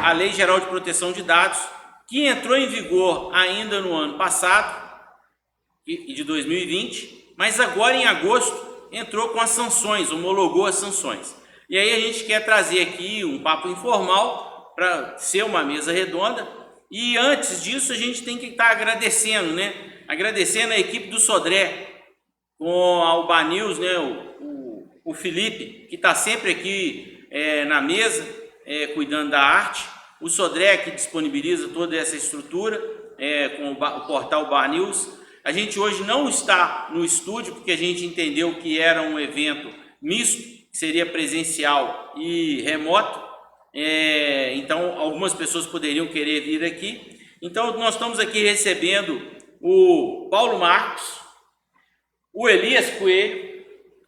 a Lei Geral de Proteção de Dados, que entrou em vigor ainda no ano passado, de 2020, mas agora em agosto entrou com as sanções, homologou as sanções. E aí a gente quer trazer aqui um papo informal para ser uma mesa redonda, e antes disso a gente tem que estar agradecendo, né? Agradecendo a equipe do Sodré, com a Uba News, né? O Felipe, que está sempre aqui na mesa, cuidando da arte, o Sodré, que disponibiliza toda essa estrutura, com o portal Uba News. A gente hoje não está no estúdio, porque a gente entendeu que era um evento misto, que seria presencial e remoto, então algumas pessoas poderiam querer vir aqui. Então nós estamos aqui recebendo o Paulo Marcos, o Elias Coelho,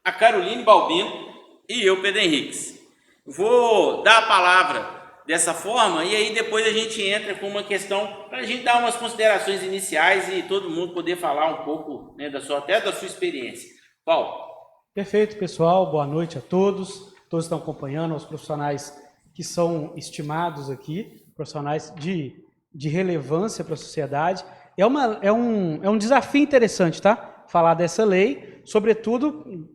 a Caroline Balbino e eu, Pedro Henriques. Vou dar a palavra dessa forma, e aí depois a gente entra com uma questão para a gente dar umas considerações iniciais e todo mundo poder falar um pouco, né, até da sua experiência. Paulo. Perfeito, pessoal. Boa noite a todos. Todos estão acompanhando, os profissionais que são estimados aqui, profissionais de relevância para a sociedade. É um desafio interessante, tá? Falar dessa lei, sobretudo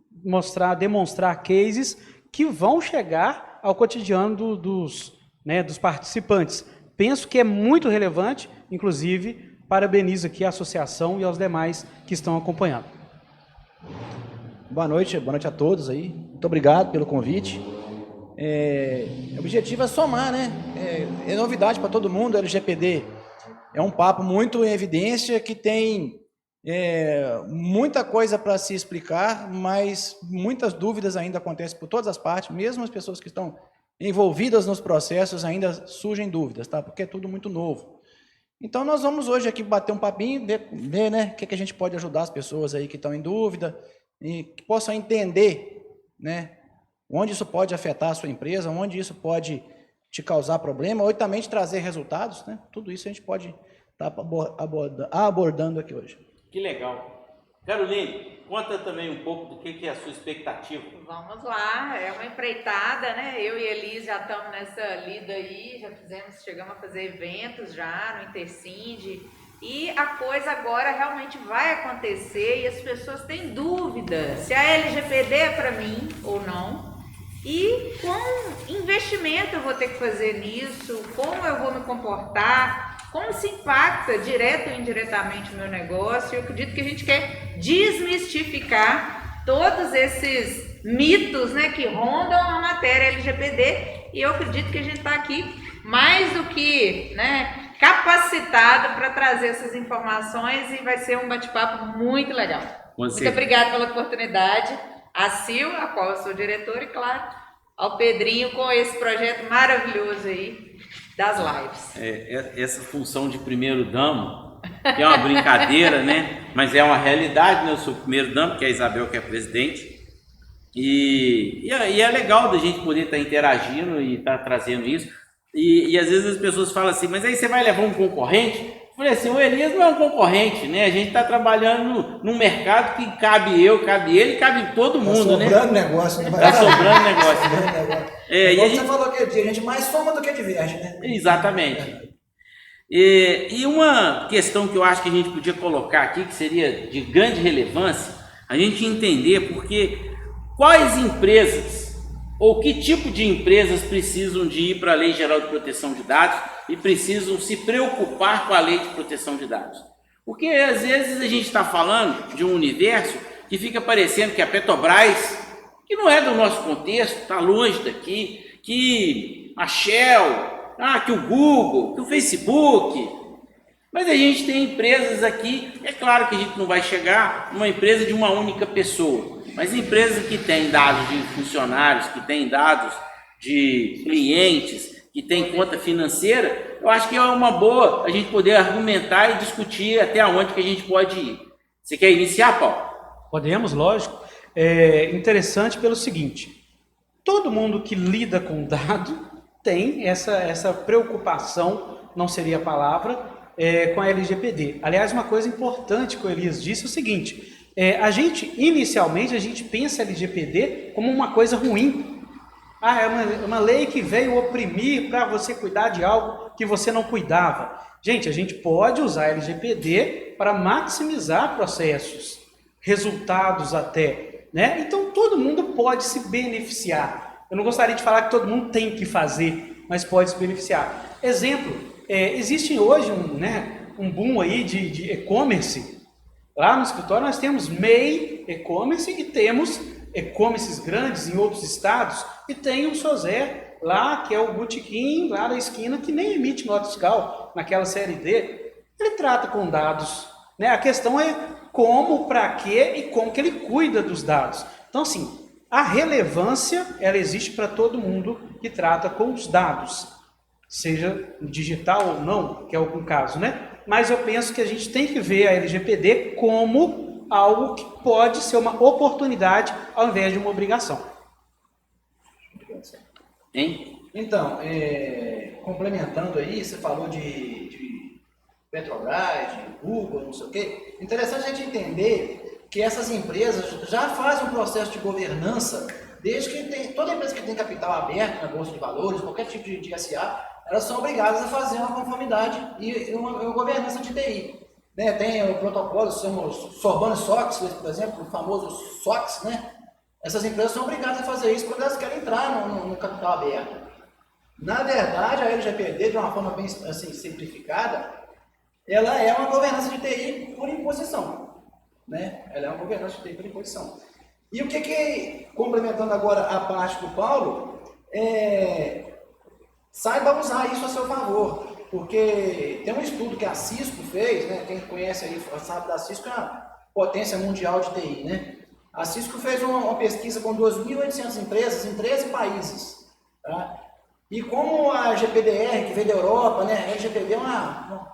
demonstrar cases que vão chegar ao cotidiano dos participantes. Penso que é muito relevante, inclusive, parabenizo aqui a associação e aos demais que estão acompanhando. Boa noite a todos aí. Muito obrigado pelo convite. O objetivo é somar, né? É novidade para todo mundo. O LGPD é um papo muito em evidência, que tem muita coisa para se explicar, mas muitas dúvidas ainda acontecem por todas as partes, mesmo as pessoas que estão envolvidas nos processos ainda surgem dúvidas, tá? Porque é tudo muito novo. Então nós vamos hoje aqui bater um papinho, ver né, o que a gente pode ajudar as pessoas aí que estão em dúvida e que possam entender, né, onde isso pode afetar a sua empresa, onde isso pode te causar problema, ou também te trazer resultados, né? Tudo isso a gente pode estar abordando aqui hoje. Que legal. Caroline, conta também um pouco do que é a sua expectativa. Vamos lá, é uma empreitada, né? Eu e Elis já estamos nessa lida aí, chegamos a fazer eventos já no Intercind, e a coisa agora realmente vai acontecer e as pessoas têm dúvida se a LGPD é para mim ou não, e qual investimento eu vou ter que fazer nisso, como eu vou me comportar, como se impacta direto ou indiretamente o meu negócio. Eu acredito que a gente quer desmistificar todos esses mitos, né, que rondam a matéria LGPD, e eu acredito que a gente está aqui mais do que, né, capacitado para trazer essas informações, e vai ser um bate-papo muito legal. Muito obrigada pela oportunidade, a Sil, a qual eu sou diretora, e claro, ao Pedrinho com esse projeto maravilhoso aí das lives. Essa função de primeiro damo, que é uma brincadeira, né? Mas é uma realidade, né? Eu sou o primeiro damo, que é a Isabel, que é a presidente. E é legal da gente poder estar interagindo e estar trazendo isso. E às vezes as pessoas falam assim, mas aí você vai levar um concorrente? Eu falei assim, o Elias não é um concorrente, né? A gente está trabalhando num mercado que cabe eu, cabe ele, cabe todo mundo, né? Está sobrando negócio, né? Está sobrando negócio, né? Igual você falou que a gente mais soma do que diverge, né? Exatamente. E uma questão que eu acho que a gente podia colocar aqui, que seria de grande relevância, a gente entender porque quais empresas ou que tipo de empresas precisam de ir para a Lei Geral de Proteção de Dados e precisam se preocupar com a Lei de Proteção de Dados. Porque às vezes a gente está falando de um universo que fica parecendo que a Petrobras, que não é do nosso contexto, está longe daqui, que a Shell, que o Google, que o Facebook. Mas a gente tem empresas aqui, é claro que a gente não vai chegar numa empresa de uma única pessoa, mas empresas que têm dados de funcionários, que têm dados de clientes, que têm conta financeira, eu acho que é uma boa a gente poder argumentar e discutir até onde que a gente pode ir. Você quer iniciar, Paulo? Podemos, lógico. É interessante pelo seguinte, todo mundo que lida com dado tem essa preocupação, não seria a palavra, com a LGPD. Aliás, uma coisa importante que o Elias disse é o seguinte, inicialmente, a gente pensa a LGPD como uma coisa ruim, Ah, é uma lei que veio oprimir para você cuidar de algo que você não cuidava. Gente, a gente pode usar a LGPD para maximizar processos, resultados até, né? Então todo mundo pode se beneficiar. Eu não gostaria de falar que todo mundo tem que fazer, mas pode se beneficiar. Exemplo, existe hoje um boom aí de e-commerce. Lá no escritório nós temos MEI e-commerce e temos e-commerces grandes em outros estados e tem o Sozé lá, que é o botequim lá da esquina que nem emite nota fiscal naquela série D. Ele trata com dados, né? A questão é como, para quê e como que ele cuida dos dados. Então, assim, a relevância, ela existe para todo mundo que trata com os dados, seja digital ou não, que é algum caso, né? Mas eu penso que a gente tem que ver a LGPD como algo que pode ser uma oportunidade ao invés de uma obrigação. Hein? Então, complementando aí, você falou de Petrobras, de Google, não sei o quê. Interessante a gente entender que essas empresas já fazem um processo de governança, desde que toda empresa que tem capital aberto na Bolsa de Valores, qualquer tipo de SA, elas são obrigadas a fazer uma conformidade e uma governança de TI. Né? Tem o protocolo, Sorbonne SOX, por exemplo, o famoso SOX, né? Essas empresas são obrigadas a fazer isso quando elas querem entrar no capital aberto. Na verdade, a LGPD, de uma forma bem assim, simplificada, ela é uma governança de TI por imposição. Né? Ela é uma governança de TI por imposição. E o que complementando agora a parte do Paulo, saiba usar isso a seu favor, porque tem um estudo que a Cisco fez, né? Quem conhece aí sabe da Cisco, é uma potência mundial de TI, né? A Cisco fez uma pesquisa com 2.800 empresas em 13 países, tá? E como a GPDR, que veio da Europa, né? A LGPD é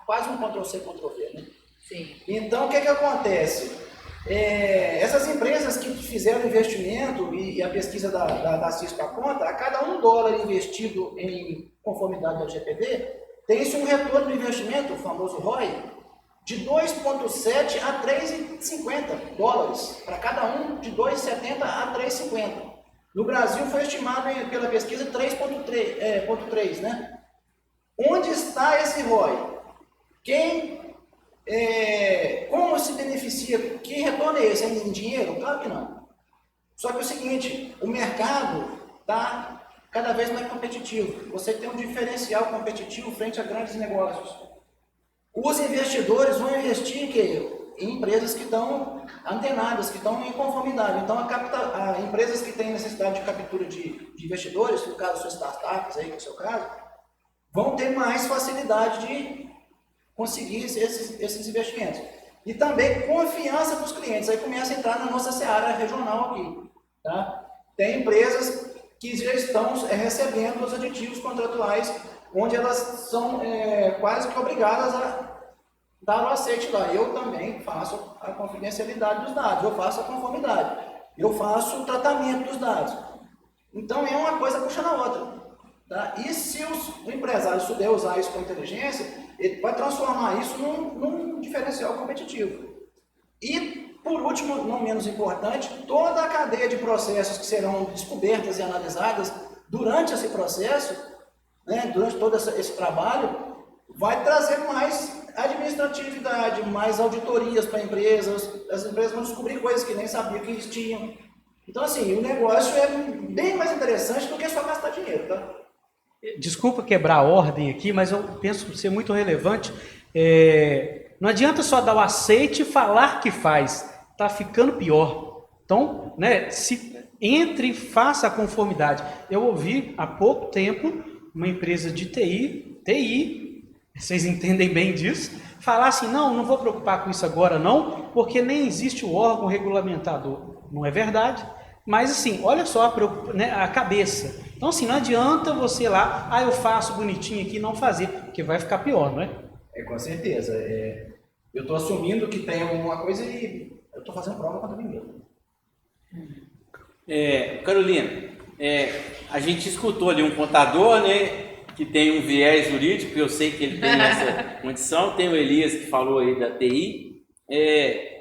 quase um Ctrl-C, Ctrl-V, né? Sim. Então, o que acontece? Essas empresas que fizeram investimento, e a pesquisa da Cisco aponta, a cada $1 investido em conformidade da LGPD, tem-se um retorno do investimento, o famoso ROI, de 2,7 a 3,50 dólares, para cada um de 2,70 a 3,50. No Brasil foi estimado pela pesquisa 3,3, né? Onde está esse ROI? Como se beneficia? Que retorno é esse? É em dinheiro? Claro que não. Só que é o seguinte, o mercado está cada vez mais competitivo. Você tem um diferencial competitivo frente a grandes negócios. Os investidores vão investir em empresas que estão antenadas, que estão em conformidade. Então, empresas que têm necessidade de captura de investidores, no caso, suas startups, aí, que é o seu caso, vão ter mais facilidade de conseguir esses investimentos. E também confiança dos clientes. Aí começa a entrar na nossa seara regional aqui. Tá? Tem empresas que já estão recebendo os aditivos contratuais, onde elas são quase que obrigadas a dar o aceite lá. Eu também faço a confidencialidade dos dados, eu faço a conformidade, eu faço o tratamento dos dados. Então, é uma coisa puxando a outra. Tá? E se o empresário souber usar isso com inteligência, ele vai transformar isso num diferencial competitivo. E, por último, não menos importante, toda a cadeia de processos que serão descobertas e analisadas durante esse processo, né, durante todo esse trabalho, vai trazer mais administratividade, mais auditorias para empresas. As empresas vão descobrir coisas que nem sabiam que existiam. Então, assim, o negócio é bem mais interessante do que só gastar dinheiro, tá? Desculpa quebrar a ordem aqui, mas eu penso ser muito relevante. Não adianta só dar o aceite e falar que faz. Está ficando pior. Então, né, entre e faça a conformidade. Eu ouvi há pouco tempo uma empresa de TI, vocês entendem bem disso, falar assim, não vou preocupar com isso agora não, porque nem existe o órgão regulamentador. Não é verdade? Mas assim, olha só a cabeça. Então assim, não adianta você lá, eu faço bonitinho aqui e não fazer, porque vai ficar pior, não é? Com certeza. Eu estou assumindo que tem alguma coisa e eu estou fazendo prova contra mim mesmo. Carolina, a gente escutou ali um contador, né, que tem um viés jurídico, eu sei que ele tem essa condição, tem o Elias que falou aí da TI.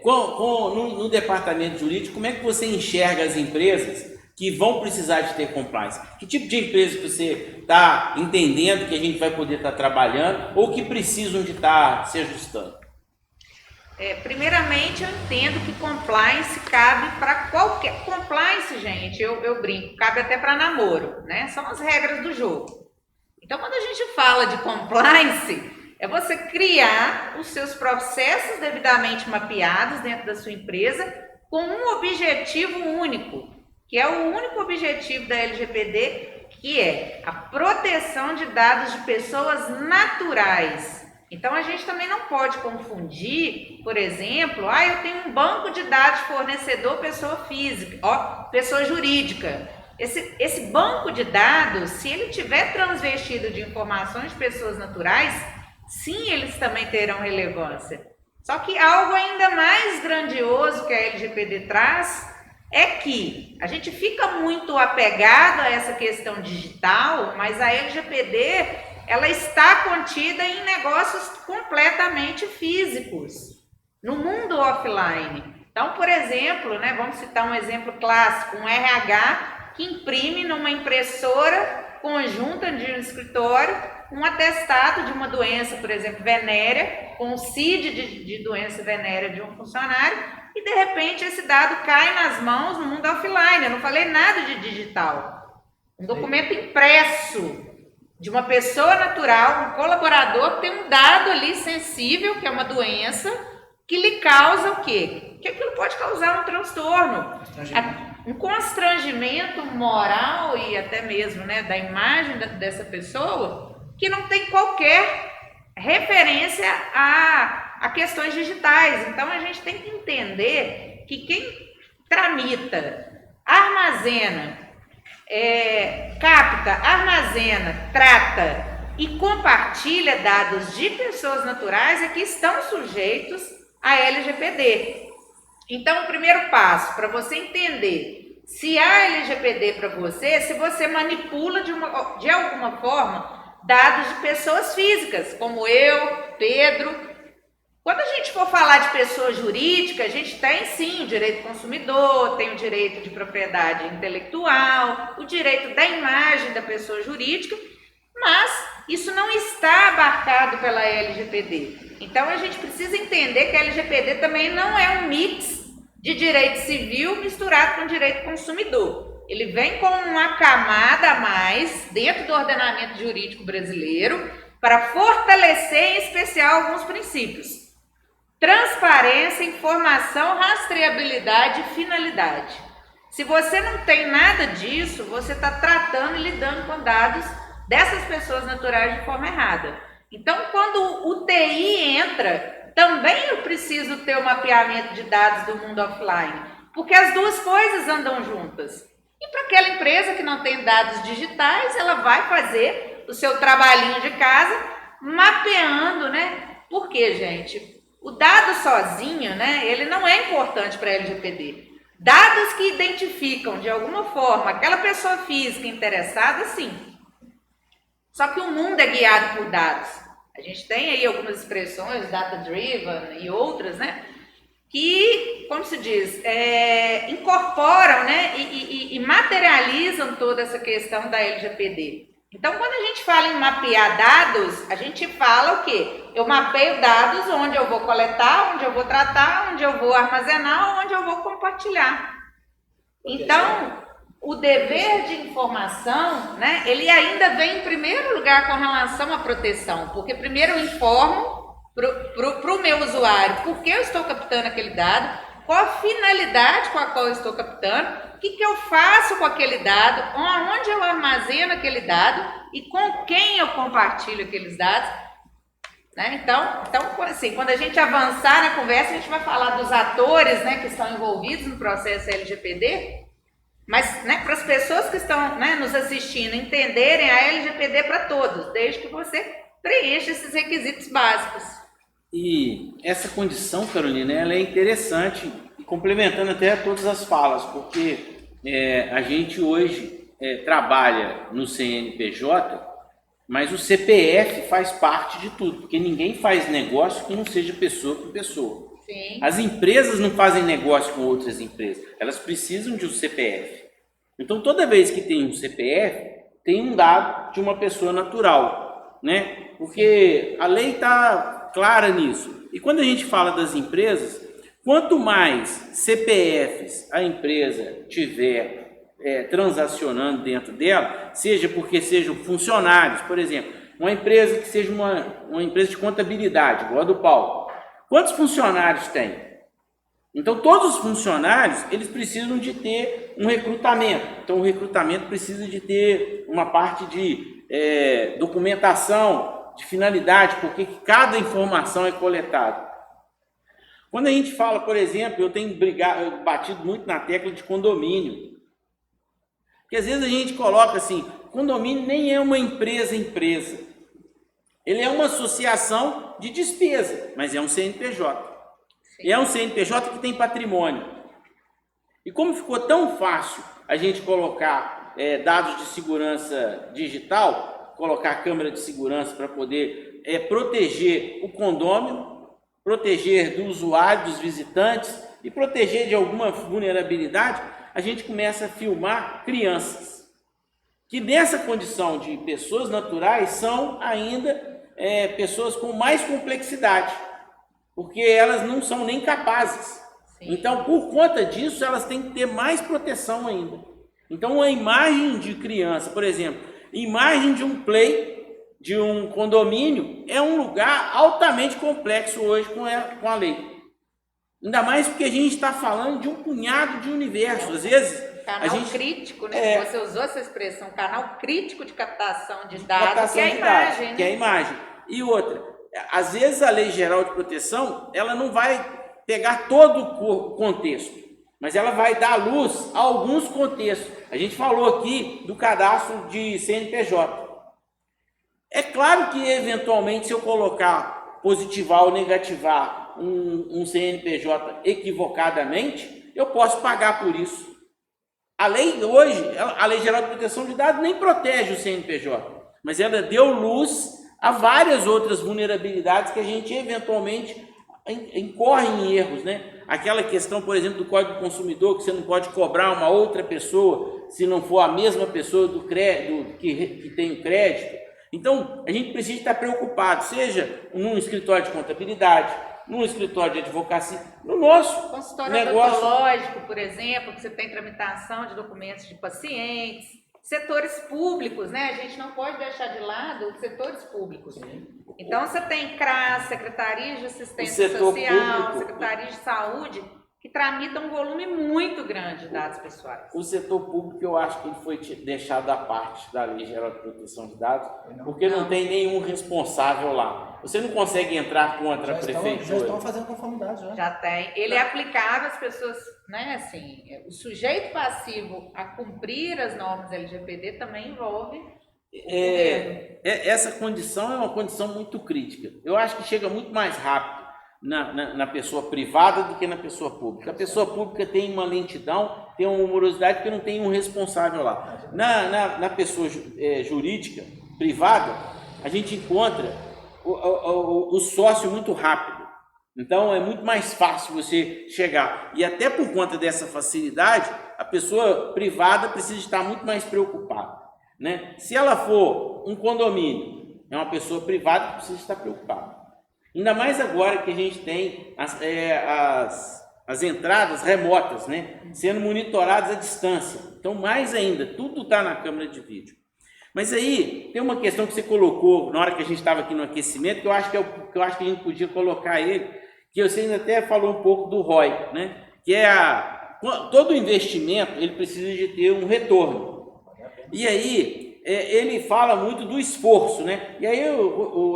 No departamento jurídico, como é que você enxerga as empresas que vão precisar de ter compliance? Que tipo de empresa que você está entendendo que a gente vai poder estar trabalhando ou que precisam de estar se ajustando? Primeiramente, eu entendo que compliance cabe para qualquer... Compliance, gente, eu brinco, cabe até para namoro, né? São as regras do jogo. Então, quando a gente fala de compliance, é você criar os seus processos devidamente mapeados dentro da sua empresa com um objetivo único, que é o único objetivo da LGPD, que é a proteção de dados de pessoas naturais. Então, a gente também não pode confundir, por exemplo, eu tenho um banco de dados fornecedor pessoa física, pessoa jurídica. Esse banco de dados, se ele tiver transvestido de informações de pessoas naturais, sim, eles também terão relevância. Só que algo ainda mais grandioso que a LGPD traz é que a gente fica muito apegado a essa questão digital, mas a LGPD... ela está contida em negócios completamente físicos, no mundo offline. Então, por exemplo, vamos citar um exemplo clássico, um RH que imprime numa impressora conjunta de um escritório um atestado de uma doença, por exemplo, venérea, com o CID de doença venérea de um funcionário, e de repente esse dado cai nas mãos no mundo offline. Eu não falei nada de digital. Um documento impresso de uma pessoa natural, um colaborador que tem um dado ali sensível, que é uma doença, que lhe causa o quê? Que aquilo pode causar um transtorno, um constrangimento moral e até mesmo da imagem dessa pessoa, que não tem qualquer referência a questões digitais. Então, a gente tem que entender que quem tramita, armazena, capta, armazena, trata e compartilha dados de pessoas naturais é que estão sujeitos à LGPD. Então, o primeiro passo para você entender se há LGPD para você, se você manipula de alguma forma dados de pessoas físicas, como eu, Pedro. Quando a gente for falar de pessoa jurídica, a gente tem sim o direito do consumidor, tem o direito de propriedade intelectual, o direito da imagem da pessoa jurídica, mas isso não está abarcado pela LGPD. Então a gente precisa entender que a LGPD também não é um mix de direito civil misturado com direito consumidor. Ele vem com uma camada a mais dentro do ordenamento jurídico brasileiro para fortalecer em especial alguns princípios. Transparência, informação, rastreabilidade e finalidade. Se você não tem nada disso, você está tratando e lidando com dados dessas pessoas naturais de forma errada. Então, quando o TI entra, também eu preciso ter o mapeamento de dados do mundo offline, porque as duas coisas andam juntas. E para aquela empresa que não tem dados digitais, ela vai fazer o seu trabalhinho de casa mapeando, Por quê, gente? O dado sozinho, ele não é importante para a LGPD. Dados que identificam, de alguma forma, aquela pessoa física interessada, sim. Só que o mundo é guiado por dados. A gente tem aí algumas expressões, data-driven e outras, que, como se diz, incorporam, e materializam toda essa questão da LGPD. Então, quando a gente fala em mapear dados, a gente fala o quê? Eu mapeio dados onde eu vou coletar, onde eu vou tratar, onde eu vou armazenar, onde eu vou compartilhar. Então, o dever de informação, ele ainda vem em primeiro lugar com relação à proteção, porque primeiro eu informo para o meu usuário por que eu estou captando aquele dado, qual a finalidade com a qual eu estou captando, o que eu faço com aquele dado, onde eu armazeno aquele dado e com quem eu compartilho aqueles dados. Então, assim, quando a gente avançar na conversa, a gente vai falar dos atores que estão envolvidos no processo LGPD, mas para as pessoas que estão nos assistindo entenderem, a LGPD é para todos, desde que você preencha esses requisitos básicos. E essa condição, Carolina, ela é interessante, e complementando até todas as falas, porque a gente hoje trabalha no CNPJ, mas o CPF faz parte de tudo, porque ninguém faz negócio que não seja pessoa com pessoa. Sim. As empresas não fazem negócio com outras empresas, elas precisam de um CPF. Então, toda vez que tem um CPF, tem um dado de uma pessoa natural, né? Porque a lei está clara nisso. E quando a gente fala das empresas, quanto mais CPFs a empresa tiver transacionando dentro dela, seja porque sejam funcionários, por exemplo, uma empresa que seja uma empresa de contabilidade, igual a do Paulo, quantos funcionários tem? Então, todos os funcionários, eles precisam de ter um recrutamento. Então, o recrutamento precisa de ter uma parte de documentação, de finalidade, porque cada informação é coletada. Quando a gente fala, por exemplo, eu tenho batido muito na tecla de condomínio. Porque às vezes a gente coloca assim, condomínio nem é uma empresa. Ele é uma associação de despesa, mas é um CNPJ. E é um CNPJ que tem patrimônio. E como ficou tão fácil a gente colocar dados de segurança digital, colocar câmera de segurança para poder proteger o condômino, proteger do usuário, dos visitantes e proteger de alguma vulnerabilidade, a gente começa a filmar crianças, que nessa condição de pessoas naturais são ainda pessoas com mais complexidade, porque elas não são nem capazes. Sim. Então, por conta disso, elas têm que ter mais proteção ainda. Então, a imagem de criança, por exemplo, imagem de um play, de um condomínio, é um lugar altamente complexo hoje com a lei. Ainda mais porque a gente está falando de um punhado de universo. Às vezes, canal crítico, né? Você usou essa expressão, canal crítico de captação de dados, que é a imagem, né? Que é a imagem. E outra, às vezes a Lei Geral de Proteção, ela não vai pegar todo o contexto, mas ela vai dar luz a alguns contextos. A gente falou aqui do cadastro de CNPJ. É claro que, eventualmente, se eu colocar positivar ou negativar um CNPJ equivocadamente, eu posso pagar por isso. A lei hoje, a Lei Geral de Proteção de Dados nem protege o CNPJ, mas ela deu luz a várias outras vulnerabilidades que a gente eventualmente incorre em erros, né? Aquela questão, por exemplo, do Código do Consumidor, que você não pode cobrar uma outra pessoa se não for a mesma pessoa que tem o crédito. Então, a gente precisa estar preocupado, seja num escritório de contabilidade, num escritório de advocacia, no nosso consultório negócio. odontológico, por exemplo, que você tem tramitação de documentos de pacientes, setores públicos, né? A gente não pode deixar de lado os setores públicos. Então, você tem CRAS, Secretaria de Assistência Social, Secretaria de Saúde, que tramitam um volume muito grande de dados pessoais. O setor público, eu acho que ele foi deixado à parte da Lei Geral de Proteção de Dados, porque não tem nenhum responsável lá. Você não consegue entrar contra a prefeitura. Já estão fazendo conformidade, já. Já tem. Ele é aplicável às pessoas, né, assim, o sujeito passivo a cumprir as normas LGPD também envolve essa condição é uma condição muito crítica. Eu acho que chega muito mais rápido na pessoa privada do que na pessoa pública. A pessoa pública tem uma lentidão, tem uma morosidade porque não tem um responsável lá. Na pessoa jurídica, privada, a gente encontra o sócio muito rápido. Então, é muito mais fácil você chegar. E até por conta dessa facilidade, a pessoa privada precisa estar muito mais preocupada, né? Se ela for um condomínio, é uma pessoa privada que precisa estar preocupada. Ainda mais agora que a gente tem as entradas remotas, né, sendo monitoradas à distância. Então, mais ainda, tudo está na câmera de vídeo. Mas aí, tem uma questão que você colocou na hora que a gente estava aqui no aquecimento, que eu acho que a gente podia colocar ele, que você ainda até falou um pouco do ROI, né, que todo investimento ele precisa de ter um retorno. E aí, ele fala muito do esforço, né? E aí,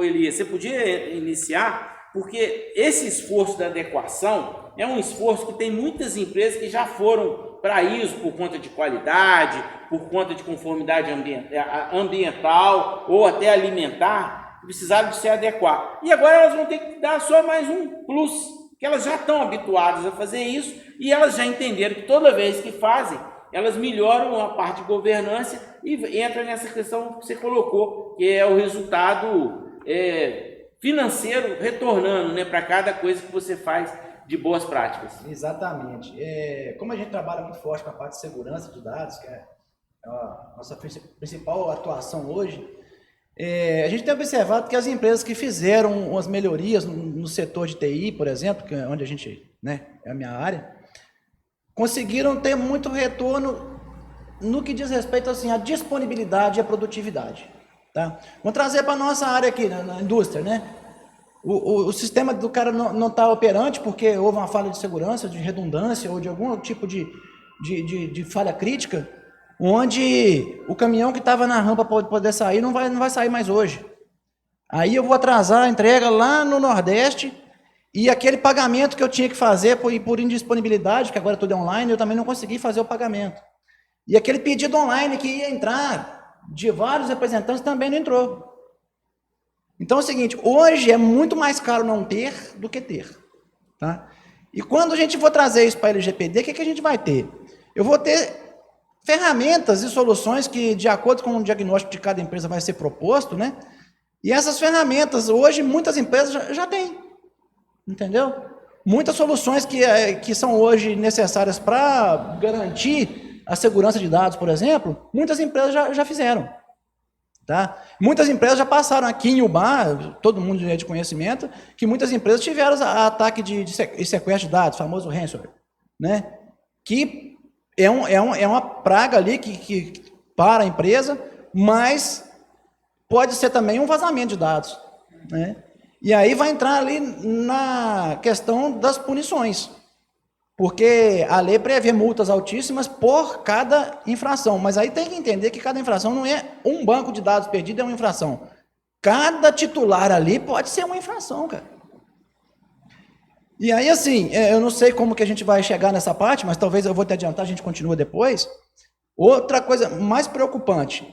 Elias, você podia iniciar, porque esse esforço da adequação é um esforço que tem muitas empresas que já foram para ISO por conta de qualidade, por conta de conformidade ambiental ou até alimentar, precisaram de se adequar. E agora elas vão ter que dar só mais um plus, que elas já estão habituadas a fazer isso e elas já entenderam que toda vez que fazem, elas melhoram a parte de governança e entra nessa questão que você colocou, que é o resultado financeiro retornando, né, para cada coisa que você faz de boas práticas. Exatamente. Como a gente trabalha muito forte com a parte de segurança de dados, que é a nossa principal atuação hoje, a gente tem observado que as empresas que fizeram umas melhorias no setor de TI, por exemplo, que é onde a gente, né, é a minha área, conseguiram ter muito retorno no que diz respeito assim, à disponibilidade e à produtividade. Tá? Vamos trazer para a nossa área aqui, na indústria, né? O sistema do cara não está operante porque houve uma falha de segurança, de redundância ou de algum tipo de falha crítica, onde o caminhão que estava na rampa para poder sair não vai sair mais hoje. Aí eu vou atrasar a entrega lá no Nordeste e aquele pagamento que eu tinha que fazer por indisponibilidade, que agora tudo é online, eu também não consegui fazer o pagamento. E aquele pedido online que ia entrar de vários representantes também não entrou. Então é o seguinte, hoje é muito mais caro não ter do que ter. Tá? E quando a gente for trazer isso para a LGPD, o que a gente vai ter? Eu vou ter ferramentas e soluções que, de acordo com o diagnóstico de cada empresa, vai ser proposto, né? E essas ferramentas, hoje, muitas empresas já têm. Entendeu? Muitas soluções que são hoje necessárias para garantir a segurança de dados, por exemplo, muitas empresas já fizeram. Tá? Muitas empresas já passaram aqui em Ubá, todo mundo é de conhecimento, que muitas empresas tiveram ataque de sequestro de dados, famoso ransomware, né? Que é uma praga ali que para a empresa, mas pode ser também um vazamento de dados, né? E aí vai entrar ali na questão das punições, porque a lei prevê multas altíssimas por cada infração, mas aí tem que entender que cada infração não é um banco de dados perdido, é uma infração. Cada titular ali pode ser uma infração, cara. E aí, assim, eu não sei como que a gente vai chegar nessa parte, mas talvez eu vou te adiantar, a gente continua depois. Outra coisa mais preocupante,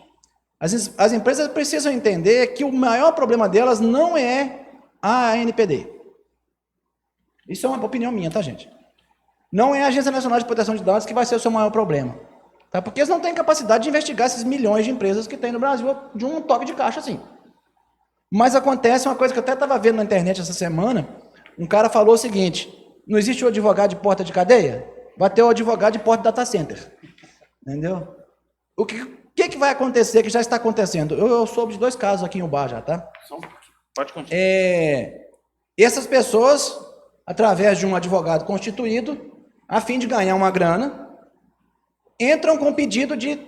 as empresas precisam entender que o maior problema delas não é a ANPD. Isso é uma opinião minha, tá, gente? Não é a Agência Nacional de Proteção de Dados que vai ser o seu maior problema. Tá? Porque eles não têm capacidade de investigar esses milhões de empresas que tem no Brasil de um toque de caixa assim. Mas acontece uma coisa que eu até estava vendo na internet essa semana, um cara falou o seguinte, não existe o advogado de porta de cadeia? Vai ter o advogado de porta de data center. Entendeu? O que vai acontecer, que já está acontecendo? Eu soube de 2 casos aqui em Ubá já, tá? Pode continuar. Essas pessoas, através de um advogado constituído, a fim de ganhar uma grana, entram com pedido de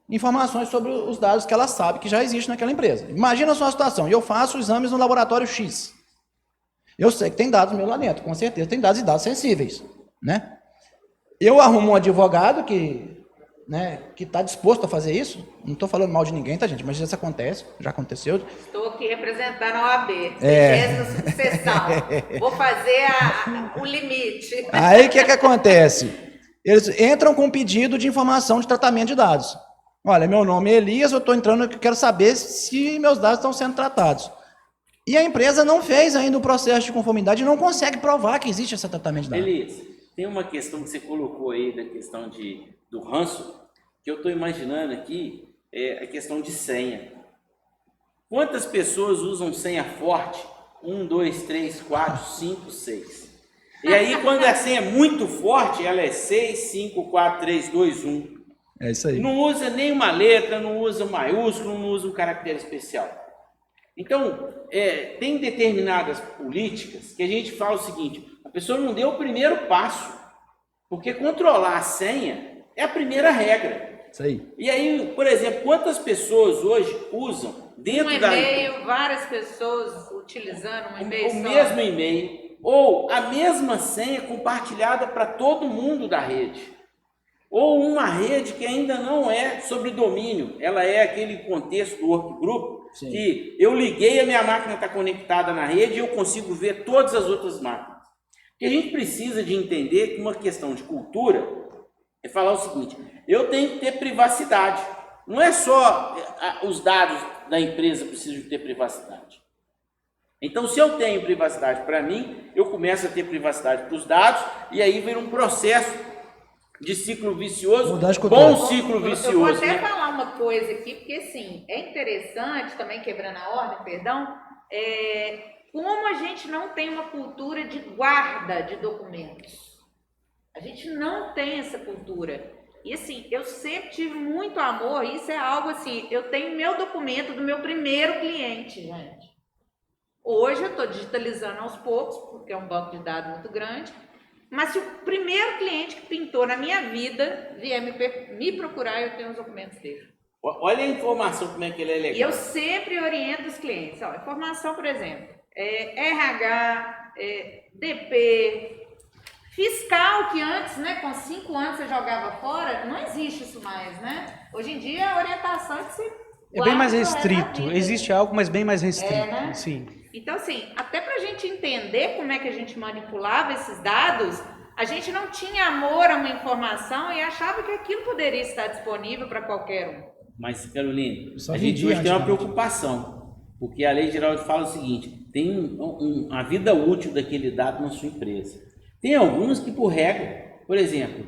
informações sobre os dados que ela sabe que já existe naquela empresa. Imagina a sua situação, eu faço exames no laboratório X. Eu sei que tem dados meus lá dentro, com certeza tem dados e dados sensíveis, né? Eu arrumo um advogado que está disposto a fazer isso, não estou falando mal de ninguém, tá, gente? Mas isso acontece, já aconteceu. Estou aqui representando a OAB, 30ª sucessão. Vou fazer o limite. Aí o que acontece? Eles entram com um pedido de informação de tratamento de dados. Olha, meu nome é Elias, eu estou entrando, eu quero saber se meus dados estão sendo tratados. E a empresa não fez ainda o processo de conformidade e não consegue provar que existe esse tratamento de dados. Elias, tem uma questão que você colocou aí, da questão do ranço, que eu estou imaginando aqui, é a questão de senha. Quantas pessoas usam senha forte? 1, 2, 3, 4, 5, 6. E aí, quando a senha é muito forte, ela é 6, 5, 4, 3, 2, 1. É isso aí. Não usa nenhuma letra, não usa maiúsculo, não usa um caractere especial. Então, tem determinadas políticas que a gente fala o seguinte, a pessoa não deu o primeiro passo, porque controlar a senha é a primeira regra. Isso aí. E aí, por exemplo, quantas pessoas hoje usam dentro várias pessoas utilizando um e-mail o mesmo e-mail, ou a mesma senha compartilhada para todo mundo da rede. Ou uma rede que ainda não é sobre domínio, ela é aquele contexto do workgroup, Sim. que eu liguei, a minha máquina está conectada na rede e eu consigo ver todas as outras máquinas. O que a gente precisa de entender que uma questão de cultura é falar o seguinte, eu tenho que ter privacidade. Não é só os dados da empresa precisam ter privacidade. Então, se eu tenho privacidade para mim, eu começo a ter privacidade para os dados e aí vem um processo de ciclo vicioso, bom ciclo vicioso. Eu vou até falar uma coisa aqui, porque assim, é interessante, também quebrando a ordem, perdão, como a gente não tem uma cultura de guarda de documentos. A gente não tem essa cultura. E assim, eu sempre tive muito amor, isso é algo assim, eu tenho meu documento do meu primeiro cliente, gente. Hoje eu estou digitalizando aos poucos, porque é um banco de dados muito grande, mas se o primeiro cliente que pintou na minha vida vier me procurar, eu tenho os documentos dele. Olha a informação, como é que ele é legal. E eu sempre oriento os clientes. Ó, informação, por exemplo, RH, DP, fiscal, que antes, né, com 5 anos você jogava fora, não existe isso mais, né? Hoje em dia a orientação é que você É bem mais restrito, existe algo, mas bem mais restrito, né? sim. Então, assim, até para a gente entender como é que a gente manipulava esses dados, a gente não tinha amor a uma informação e achava que aquilo poderia estar disponível para qualquer um. Mas, Carolina, Só a gente vendia hoje tem uma antigamente. preocupação, porque a Lei Geral fala o seguinte, tem a vida útil daquele dado na sua empresa. Tem alguns que, por regra, por exemplo,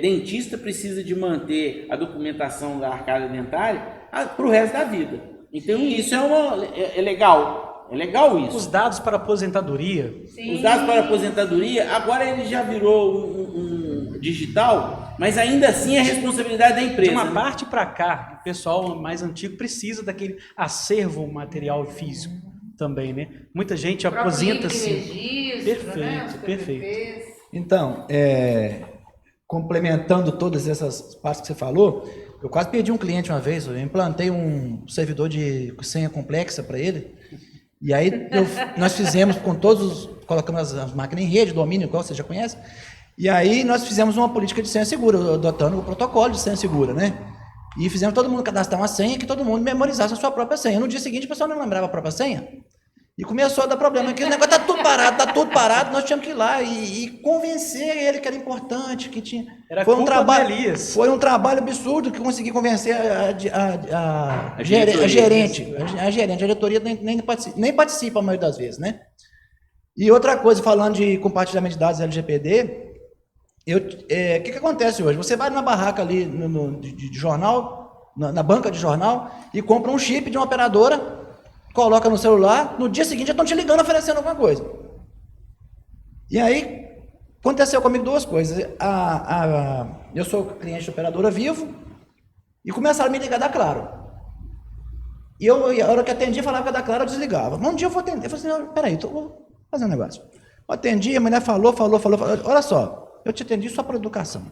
dentista precisa de manter a documentação da arcada dentária para o resto da vida. Então, isso é legal. É legal isso. Os dados para aposentadoria, Sim. Os dados para aposentadoria, agora ele já virou um digital, mas ainda assim é responsabilidade da empresa. de uma né? parte para cá, o pessoal mais antigo precisa daquele acervo material físico também, né? Muita gente O próprio livro de aposenta-se. registro, né? Os Perfeito. PPPs. Então, complementando todas essas partes que você falou, eu quase perdi um cliente uma vez, eu implantei um servidor de senha complexa para ele, e aí nós fizemos com colocamos as máquinas em rede, domínio, qual você já conhece, e aí nós fizemos uma política de senha segura, adotando o protocolo de senha segura, né? E fizemos todo mundo cadastrar uma senha, que todo mundo memorizasse a sua própria senha. No dia seguinte, o pessoal não lembrava a própria senha, e começou a dar problema, que o negócio tá tudo parado, nós tínhamos que ir lá e convencer ele que era importante, que tinha... Era foi um culpa trabalho, do Elias. foi um trabalho absurdo que consegui convencer a diretoria. gerente, a diretoria nem participa a maioria das vezes, né? E outra coisa, falando de compartilhamento de dados LGPD, o que acontece hoje? Você vai numa barraca ali de jornal, na banca de jornal, e compra um chip de uma operadora, coloca no celular, no dia seguinte já estão te ligando oferecendo alguma coisa. E aí, aconteceu comigo duas coisas. Eu sou cliente de operadora Vivo, e começaram a me ligar da Claro. E a hora que atendi, falava que era da Claro, eu desligava. Um dia eu vou atender, eu falei assim, peraí, vou fazer um negócio. Eu atendi, a mulher falou, olha só, eu te atendi só por educação.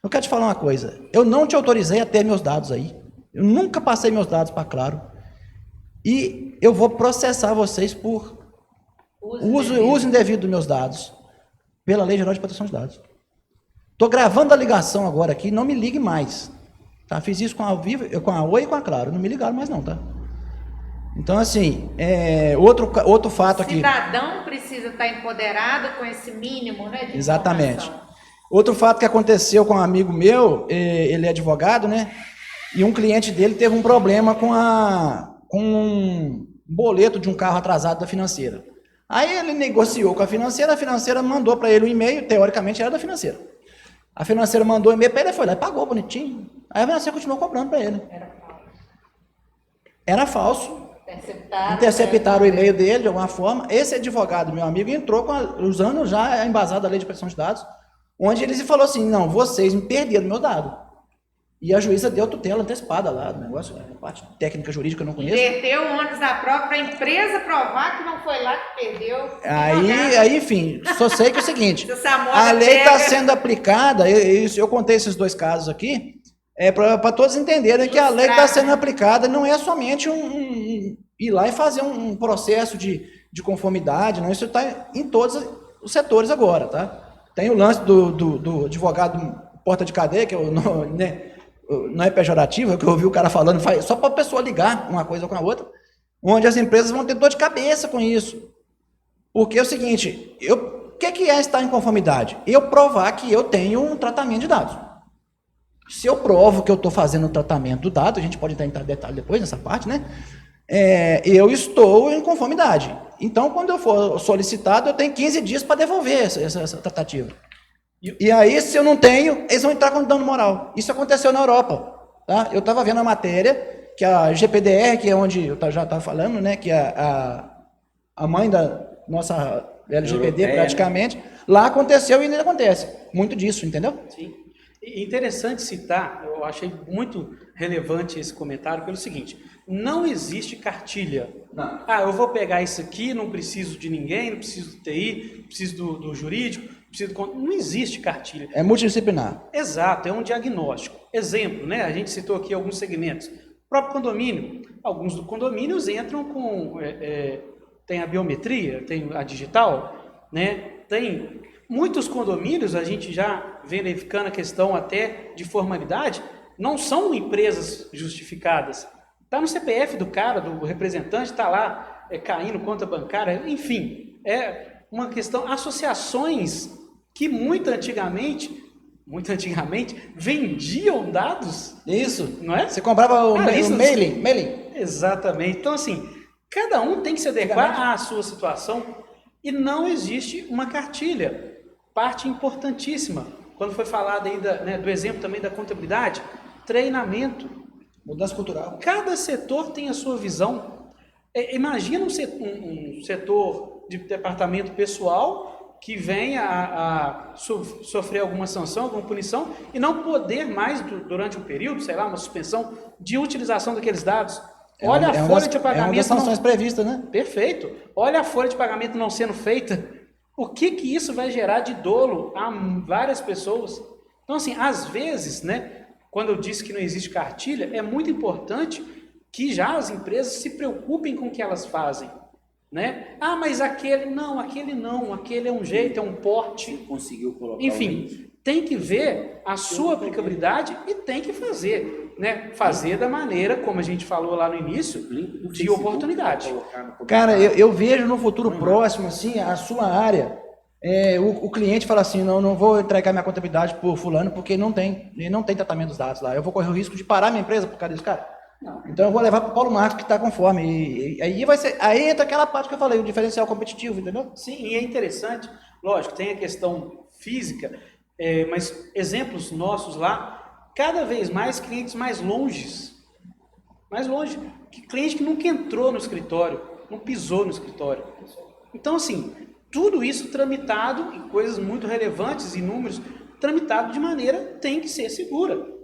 Eu quero te falar uma coisa, eu não te autorizei a ter meus dados aí, eu nunca passei meus dados para Claro, e eu vou processar vocês por uso indevido dos meus dados, pela Lei Geral de Proteção de Dados. Estou gravando a ligação agora aqui, não me ligue mais. Tá? Fiz isso com a Vivo, com a Oi e com a Claro, não me ligaram mais não, tá? Então, assim, outro fato aqui... O cidadão precisa estar empoderado com esse mínimo, né, de Exatamente. informação. Outro fato que aconteceu com um amigo meu, ele é advogado, né? E um cliente dele teve um problema com um boleto de um carro atrasado da financeira. Aí ele negociou com a financeira mandou para ele um e-mail, teoricamente era da financeira. A financeira mandou um e-mail para ele, foi lá e pagou bonitinho. Aí a financeira continuou cobrando para ele. Era falso. Interceptaram o e-mail dele de alguma forma. Esse advogado, meu amigo, entrou usando já a embasada da Lei de Proteção de Dados, onde ele falou assim, não, vocês me perderam meu dado. E a juíza deu tutela antecipada lá, do negócio, a parte técnica jurídica eu não conheço. Inverteu o ônus da prova para a empresa provar que não foi lá que perdeu. Aí, enfim, só sei que é o seguinte, Essa a lei está pega. sendo aplicada, eu contei esses dois casos aqui, para todos entenderem que a lei está sendo aplicada, não é somente ir lá e fazer um processo de conformidade, não, isso está em todos os setores agora, tá? Tem o lance do advogado porta de cadeia, que não é pejorativo, é o que eu ouvi o cara falando, só para a pessoa ligar uma coisa com a outra, onde as empresas vão ter dor de cabeça com isso. Porque é o seguinte, o que é estar em conformidade? Eu provar que eu tenho um tratamento de dados. Se eu provo que eu estou fazendo um tratamento do dado, a gente pode entrar em detalhe depois nessa parte, né? Eu estou em conformidade. Então, quando eu for solicitado, eu tenho 15 dias para devolver essa tratativa. E aí, se eu não tenho, eles vão entrar com dano moral. Isso aconteceu na Europa. Tá? Eu estava vendo a matéria, que a GPDR, que é onde eu já estava falando, né, que a a mãe da nossa LGPD Europeia, praticamente, lá aconteceu e ainda acontece. Muito disso, entendeu? Sim. E interessante citar, eu achei muito relevante esse comentário pelo seguinte: não existe cartilha. Não. Ah, eu vou pegar isso aqui, não preciso de ninguém, não preciso do TI, não preciso do jurídico, não existe cartilha. É multidisciplinar. Exato, é um diagnóstico. Exemplo, né? A gente citou aqui alguns segmentos. O próprio condomínio. Alguns dos condomínios entram com... tem a biometria, tem a digital, né? Tem muitos condomínios, a gente já verificando a questão até de formalidade, não são empresas justificadas. Está no CPF do cara, do representante, está lá caindo conta bancária, enfim, é uma questão, associações que muito antigamente vendiam dados. Isso. Não é? Você comprava o isso- mailing. Exatamente. Então, assim, cada um tem que se adequar à sua situação e não existe uma cartilha. Parte importantíssima, quando foi falado aí do exemplo também da contabilidade, treinamento. Mudança cultural. Cada setor tem a sua visão. Imagina um setor de departamento pessoal que venha a sofrer alguma sanção, alguma punição e não poder mais, durante um período, sei lá, uma suspensão de utilização daqueles dados. Olha a folha de pagamento. É uma das sanções previstas, né? Perfeito. Olha a folha de pagamento não sendo feita. O que isso vai gerar de dolo a várias pessoas? Então, assim, às vezes, né, quando eu disse que não existe cartilha, é muito importante que já as empresas se preocupem com o que elas fazem, né? Ah, mas aquele não, aquele é um jeito, é um porte. Conseguiu colocar. Enfim, tem que ver a sua aplicabilidade e tem que fazer, né? Fazer da maneira, como a gente falou lá no início, de oportunidade. Cara, eu vejo no futuro próximo, assim, a sua área, o cliente fala assim, não vou entregar minha contabilidade por fulano porque ele não tem tratamento dos dados lá. Eu vou correr o risco de parar minha empresa por causa desse cara. Não. Então eu vou levar para o Paulo Marcos que está conforme. E aí entra aquela parte que eu falei, o diferencial competitivo, entendeu? Sim, e é interessante, lógico, tem a questão física, mas exemplos nossos lá, cada vez mais clientes mais longe, cliente que nunca entrou no escritório, não pisou no escritório. Então, assim, tudo isso tramitado em coisas muito relevantes e números, tramitado de maneira tem que ser segura.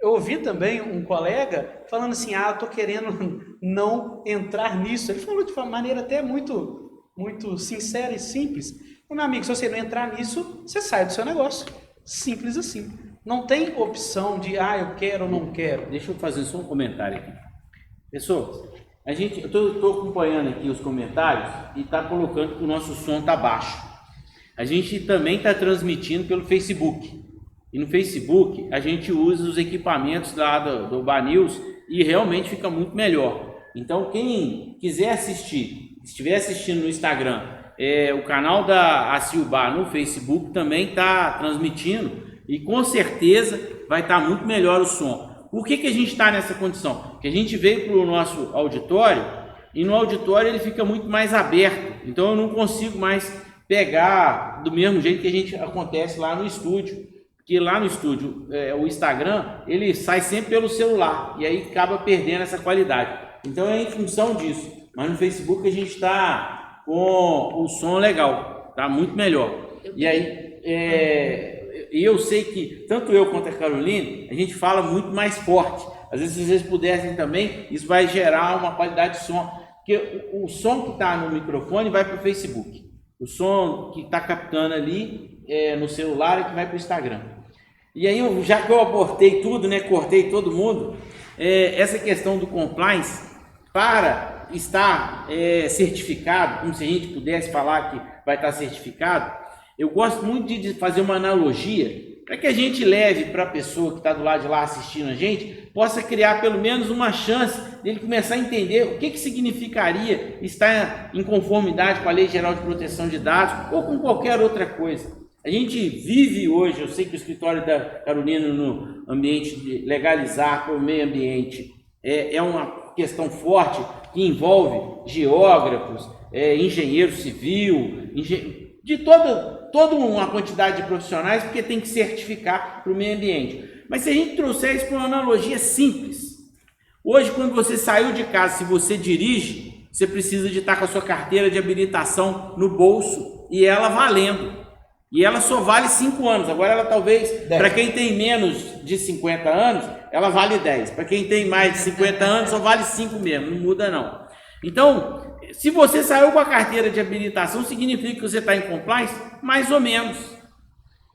Eu ouvi também um colega falando assim, eu estou querendo não entrar nisso. Ele falou de uma maneira até muito, muito sincera e simples. Meu amigo, se você não entrar nisso, você sai do seu negócio. Simples assim. Não tem opção de, eu quero ou não quero. Deixa eu fazer só um comentário aqui. Pessoal, eu estou acompanhando aqui os comentários e está colocando que o nosso som está baixo. A gente também está transmitindo pelo Facebook. E no Facebook a gente usa os equipamentos lá do BANews e realmente fica muito melhor. Então quem quiser assistir, estiver assistindo no Instagram, o canal da Acilbar no Facebook também está transmitindo e com certeza vai estar muito melhor o som. Por que a gente está nessa condição? Porque a gente veio para o nosso auditório e no auditório ele fica muito mais aberto. Então eu não consigo mais pegar do mesmo jeito que a gente acontece lá no estúdio. Que lá no estúdio, o Instagram, ele sai sempre pelo celular e aí acaba perdendo essa qualidade. Então é em função disso. Mas no Facebook a gente está com o som legal, está muito melhor. E aí, eu sei que tanto eu quanto a Carolina, a gente fala muito mais forte. Às vezes, se vocês pudessem também, isso vai gerar uma qualidade de som. Porque o som que está no microfone vai para o Facebook. O som que está captando ali no celular é que vai para o Instagram. E aí, já que eu abortei tudo, né, cortei todo mundo, essa questão do compliance, para estar certificado, como se a gente pudesse falar que vai estar certificado, eu gosto muito de fazer uma analogia, para que a gente leve para a pessoa que está do lado de lá assistindo a gente, possa criar pelo menos uma chance dele começar a entender o que significaria estar em conformidade com a Lei Geral de Proteção de Dados ou com qualquer outra coisa. A gente vive hoje, eu sei que o escritório da Carolina no ambiente de legalizar o meio ambiente é uma questão forte que envolve geógrafos, engenheiro civil, de toda uma quantidade de profissionais, porque tem que certificar para o meio ambiente. Mas se a gente trouxer isso para uma analogia simples, hoje quando você saiu de casa, se você dirige, você precisa de estar com a sua carteira de habilitação no bolso e ela valendo. E ela só vale 5 anos. Agora ela talvez, para quem tem menos de 50 anos, ela vale 10. Para quem tem mais de 50 anos, só vale 5 mesmo, não muda não. Então, se você saiu com a carteira de habilitação, significa que você está em compliance? Mais ou menos.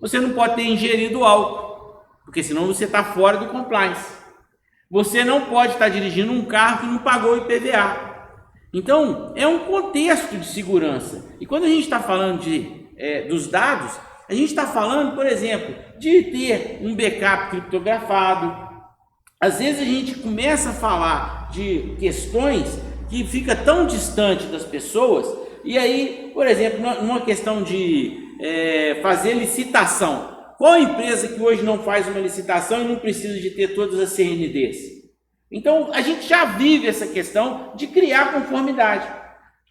Você não pode ter ingerido álcool, porque senão você está fora do compliance. Você não pode estar dirigindo um carro que não pagou IPVA. Então, é um contexto de segurança. E quando a gente está falando dos dados, a gente está falando, por exemplo, de ter um backup criptografado. Às vezes a gente começa a falar de questões que fica tão distante das pessoas, e aí, por exemplo, numa questão de fazer licitação. Qual empresa que hoje não faz uma licitação e não precisa de ter todas as CNDs? Então, a gente já vive essa questão de criar conformidade.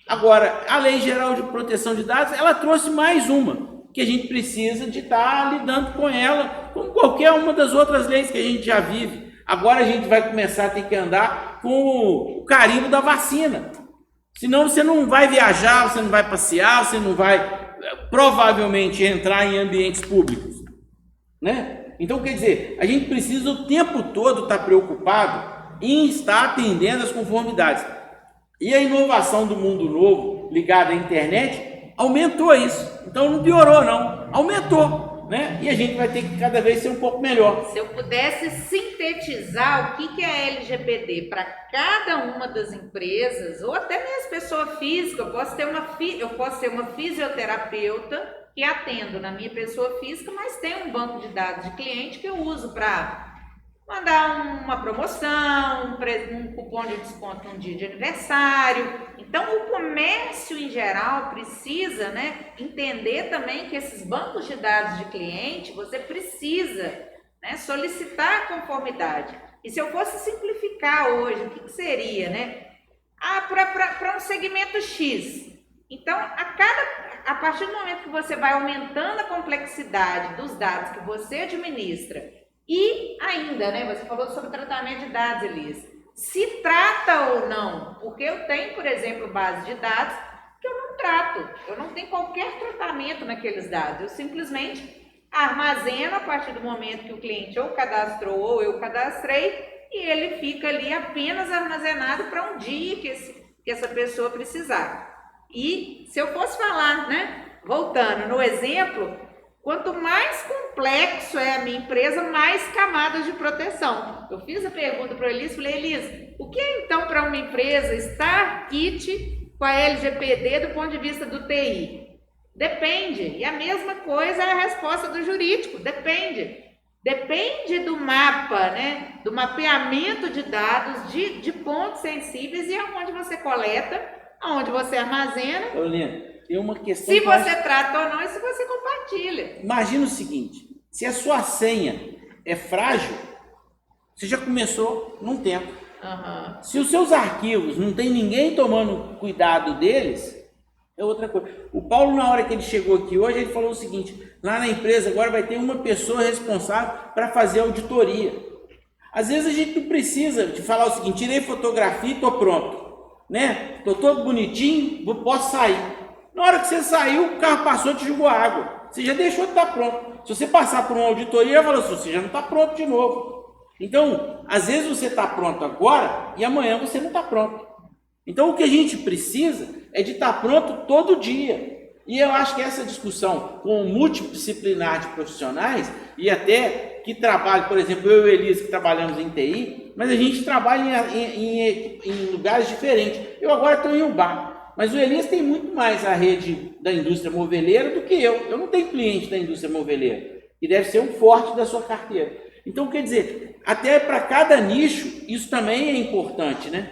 Agora, a Lei Geral de Proteção de Dados, ela trouxe mais uma, que a gente precisa de estar lidando com ela, como qualquer uma das outras leis que a gente já vive. Agora a gente vai começar a ter que andar com o carimbo da vacina. Senão você não vai viajar, você não vai passear, você não vai provavelmente entrar em ambientes públicos, né? Então, quer dizer, a gente precisa o tempo todo estar preocupado em estar atendendo as conformidades. E a inovação do mundo novo, ligada à internet, aumentou isso. Então não piorou não, aumentou, né? E a gente vai ter que cada vez ser um pouco melhor. Se eu pudesse sintetizar o que é a LGPD para cada uma das empresas, ou até mesmo pessoa física, eu posso ser uma fisioterapeuta que atendo na minha pessoa física, mas tem um banco de dados de cliente que eu uso para mandar uma promoção, um cupom de desconto num dia de aniversário. Então, o comércio em geral precisa, né, entender também que esses bancos de dados de cliente, você precisa, né, solicitar conformidade. E se eu fosse simplificar hoje, o que seria, né? Para um segmento X. Então, a partir do momento que você vai aumentando a complexidade dos dados que você administra, e ainda, né, você falou sobre tratamento de dados, Elis, se trata ou não, porque eu tenho, por exemplo, base de dados que eu não trato, eu não tenho qualquer tratamento naqueles dados, eu simplesmente armazeno a partir do momento que o cliente ou cadastrou ou eu cadastrei, e ele fica ali apenas armazenado para um dia que essa pessoa precisar. E se eu fosse falar, né, voltando no exemplo, quanto mais complexo é a minha empresa, mais camadas de proteção. Eu fiz a pergunta para a Elis, falei, Elis, o que é então para uma empresa estar kit com a LGPD do ponto de vista do TI? Depende. E a mesma coisa é a resposta do jurídico, depende. Depende do mapa, né, do mapeamento de dados, de pontos sensíveis e aonde você coleta, aonde você armazena. Olha, tem uma questão. Se você trata ou não, e se você compartilha. Imagina o seguinte: se a sua senha é frágil, você já começou num tempo. Uhum. Se os seus arquivos não tem ninguém tomando cuidado deles, é outra coisa. O Paulo, na hora que ele chegou aqui hoje, ele falou o seguinte: lá na empresa agora vai ter uma pessoa responsável para fazer auditoria. Às vezes a gente não precisa de falar o seguinte: tirei fotografia e estou pronto, né? Estou todo bonitinho, posso sair. Na hora que você saiu, o carro passou e te jogou água. Você já deixou de estar pronto. Se você passar por uma auditoria, ela falou assim, você já não está pronto de novo. Então, às vezes você está pronto agora e amanhã você não está pronto. Então, o que a gente precisa é de estar pronto todo dia. E eu acho que essa discussão com multidisciplinar de profissionais, e até que trabalho, por exemplo, eu e o Elias que trabalhamos em TI, mas a gente trabalha em lugares diferentes. Eu agora estou em um bar. Mas o Elias tem muito mais a rede da indústria moveleira do que eu. Eu não tenho cliente da indústria moveleira, que deve ser um forte da sua carteira. Então, quer dizer, até para cada nicho, isso também é importante, né?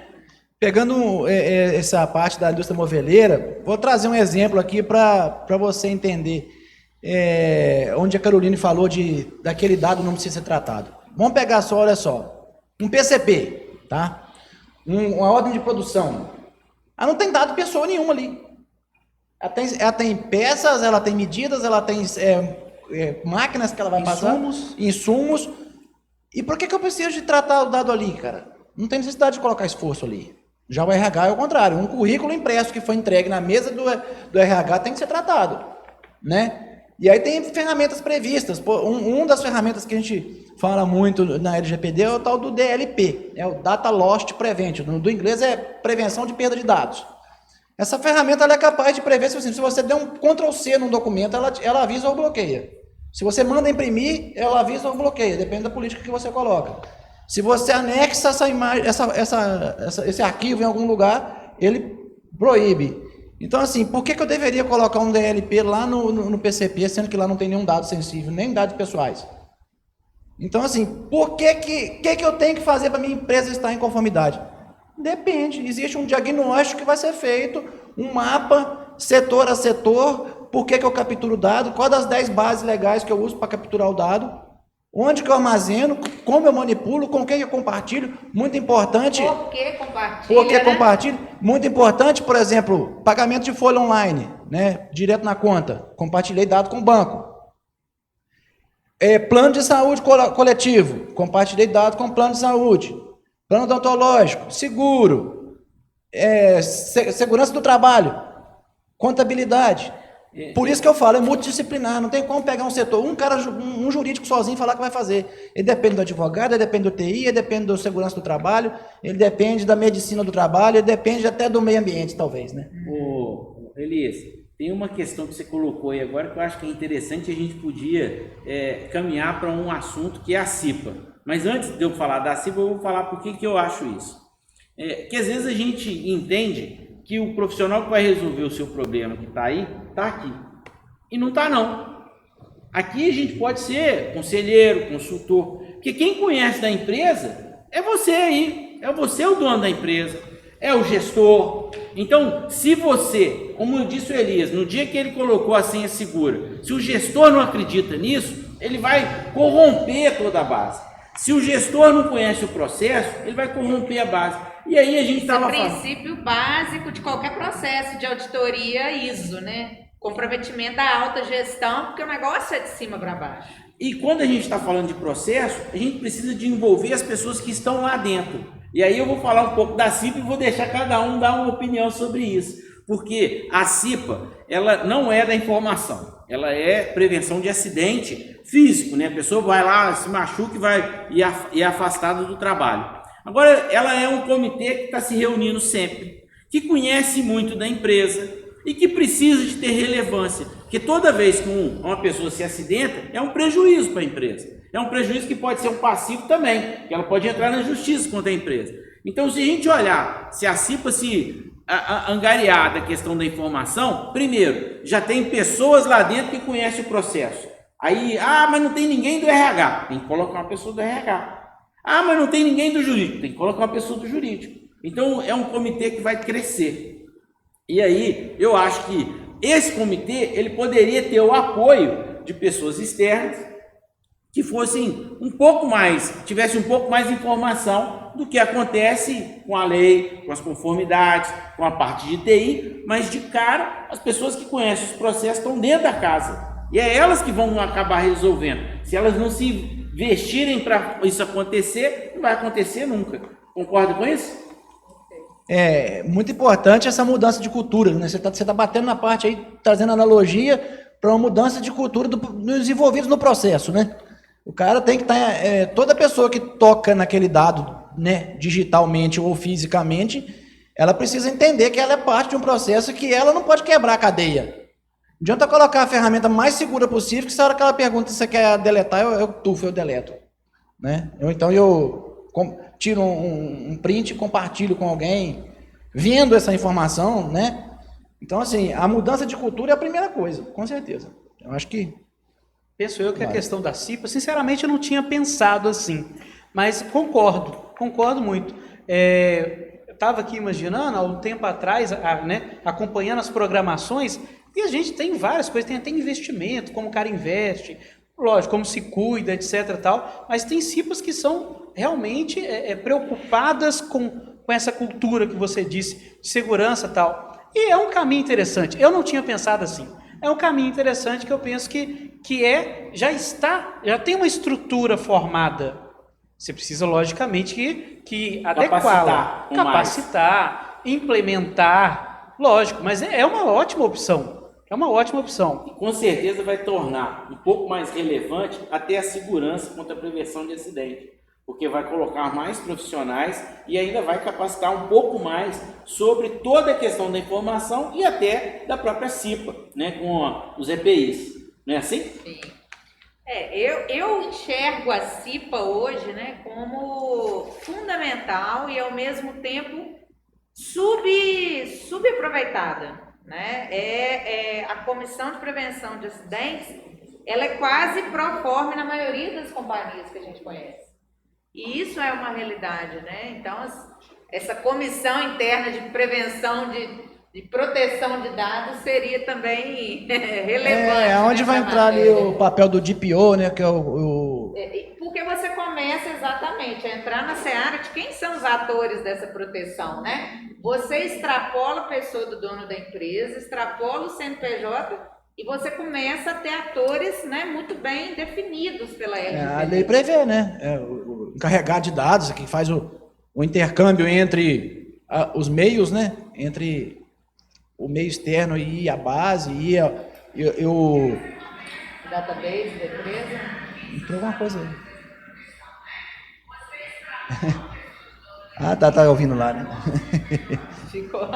Pegando essa parte da indústria moveleira, vou trazer um exemplo aqui para você entender onde a Caroline falou daquele dado não precisa ser tratado. Vamos pegar só, olha só, um PCP, tá? Uma ordem de produção. Ela não tem dado pessoa nenhuma ali. Ela tem peças, ela tem medidas, ela tem máquinas que ela vai passar. Insumos. E por que eu preciso de tratar o dado ali, cara? Não tem necessidade de colocar esforço ali. Já o RH é o contrário. Um currículo impresso que foi entregue na mesa do RH tem que ser tratado, né? E aí tem ferramentas previstas. Uma das ferramentas que a gente fala muito na LGPD é o tal do DLP, é o Data Loss Prevention. Do inglês é prevenção de perda de dados. Essa ferramenta ela é capaz de prever se você der um Ctrl+C num documento, ela avisa ou bloqueia. Se você manda imprimir, ela avisa ou bloqueia, depende da política que você coloca. Se você anexa essa imagem, esse arquivo em algum lugar, ele proíbe. Então, assim, por que eu deveria colocar um DLP lá no PCP, sendo que lá não tem nenhum dado sensível, nem dados pessoais? Então, assim, por que eu tenho que fazer para minha empresa estar em conformidade? Depende. Existe um diagnóstico que vai ser feito, um mapa, setor a setor, por que eu capturo o dado, qual das 10 bases legais que eu uso para capturar o dado, onde que eu armazeno, como eu manipulo, com quem eu compartilho, muito importante. Por que compartilha? Por que compartilho? Muito importante, por exemplo, pagamento de folha online, né? Direto na conta. Compartilhei dado com o banco. Plano de saúde coletivo. Compartilhei dado com o plano de saúde. Plano odontológico, seguro, segurança do trabalho, contabilidade. Por isso que eu falo, é multidisciplinar, não tem como pegar um setor, um jurídico sozinho falar que vai fazer. Ele depende do advogado, ele depende do TI, ele depende da segurança do trabalho, ele depende da medicina do trabalho, ele depende até do meio ambiente, talvez, né? Elias, tem uma questão que você colocou aí agora que eu acho que é interessante e a gente podia caminhar para um assunto que é a CIPA. Mas antes de eu falar da CIPA, eu vou falar por que eu acho isso. Que às vezes a gente entende que o profissional que vai resolver o seu problema que está aí, está aqui. E não está não. Aqui a gente pode ser conselheiro, consultor, porque quem conhece da empresa é você aí, é você o dono da empresa, é o gestor. Então, se você, como disse o Elias, no dia que ele colocou a senha segura, se o gestor não acredita nisso, ele vai corromper toda a base. Se o gestor não conhece o processo, ele vai corromper a base. E aí a gente estava falando... princípio básico de qualquer processo de auditoria ISO, né? Comprometimento da alta gestão, porque o negócio é de cima para baixo. E quando a gente está falando de processo, a gente precisa de envolver as pessoas que estão lá dentro. E aí eu vou falar um pouco da CIPA e vou deixar cada um dar uma opinião sobre isso. Porque a CIPA, ela não é da informação. Ela é prevenção de acidente físico, né? A pessoa vai lá, se machuca e vai e é afastada do trabalho. Agora, ela é um comitê que está se reunindo sempre, que conhece muito da empresa e que precisa de ter relevância, porque toda vez que uma pessoa se acidenta, é um prejuízo para a empresa. É um prejuízo que pode ser um passivo também, que ela pode entrar na justiça contra a empresa. Então, se a gente olhar, se a CIPA se angariar da questão da informação, primeiro, já tem pessoas lá dentro que conhecem o processo. Aí, mas não tem ninguém do RH, tem que colocar uma pessoa do RH. Mas não tem ninguém do jurídico, tem que colocar uma pessoa do jurídico. Então, é um comitê que vai crescer. E aí, eu acho que esse comitê, ele poderia ter o apoio de pessoas externas que fossem tivessem um pouco mais de informação do que acontece com a lei, com as conformidades, com a parte de TI, mas de cara, as pessoas que conhecem os processos estão dentro da casa. E é elas que vão acabar resolvendo. Se elas não se investirem para isso acontecer, não vai acontecer nunca. Concorda com isso? É muito importante essa mudança de cultura, né? Você tá batendo na parte aí, trazendo analogia para uma mudança de cultura dos envolvidos no processo, né? O cara tem que estar... toda pessoa que toca naquele dado, né, digitalmente ou fisicamente, ela precisa entender que ela é parte de um processo que ela não pode quebrar a cadeia. Não adianta colocar a ferramenta mais segura possível, que se a hora que ela pergunta se você quer deletar, eu tufo, eu deleto. Né? Então eu tiro um print e compartilho com alguém, vendo essa informação, né? Então, assim, a mudança de cultura é a primeira coisa, com certeza. Eu acho que... Penso eu que a questão da CIPA, sinceramente, eu não tinha pensado assim, mas concordo muito. Eu estava aqui imaginando, há um tempo atrás, né, acompanhando as programações, e a gente tem várias coisas, tem até investimento, como o cara investe, lógico, como se cuida, etc. Tal, mas tem CIPAs que são realmente preocupadas com essa cultura que você disse, de segurança e tal. E é um caminho interessante. Eu não tinha pensado assim. É um caminho interessante que eu penso que já tem uma estrutura formada. Você precisa, logicamente, que adequá-la, capacitar, implementar, lógico, mas é uma ótima opção. É uma ótima opção. E com certeza vai tornar um pouco mais relevante até a segurança contra a prevenção de acidente, porque vai colocar mais profissionais e ainda vai capacitar um pouco mais sobre toda a questão da informação e até da própria CIPA, né, com os EPIs. Não é assim? Sim. Eu enxergo a CIPA hoje, né, como fundamental e ao mesmo tempo subaproveitada, né? A Comissão de Prevenção de Acidentes, ela é quase pro forma na maioria das companhias que a gente conhece. E isso é uma realidade, né? Então, essa comissão interna de prevenção de proteção de dados seria também relevante. Onde vai entrar ali o papel do DPO, né? Que é Porque você começa exatamente a entrar na seara de quem são os atores dessa proteção, né? Você extrapola a pessoa do dono da empresa, extrapola o CNPJ e você começa a ter atores, né, muito bem definidos pela LGPD. A lei prevê, né? O encarregado de dados, que faz o intercâmbio entre os meios, né? Entre o meio externo e a base e o database da empresa. Entrou alguma coisa aí. Tá ouvindo lá, né? Ficou.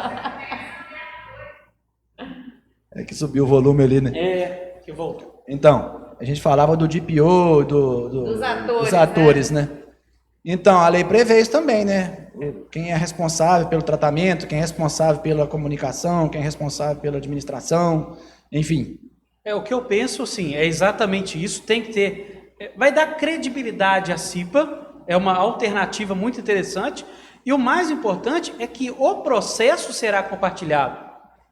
É que subiu o volume ali, né? Que voltou. Então, a gente falava do DPO, dos atores, né? Então, a lei prevê isso também, né? Quem é responsável pelo tratamento, quem é responsável pela comunicação, quem é responsável pela administração, enfim. O que eu penso, sim, é exatamente isso. Tem que ter... Vai dar credibilidade à CIPA, é uma alternativa muito interessante. E o mais importante é que o processo será compartilhado.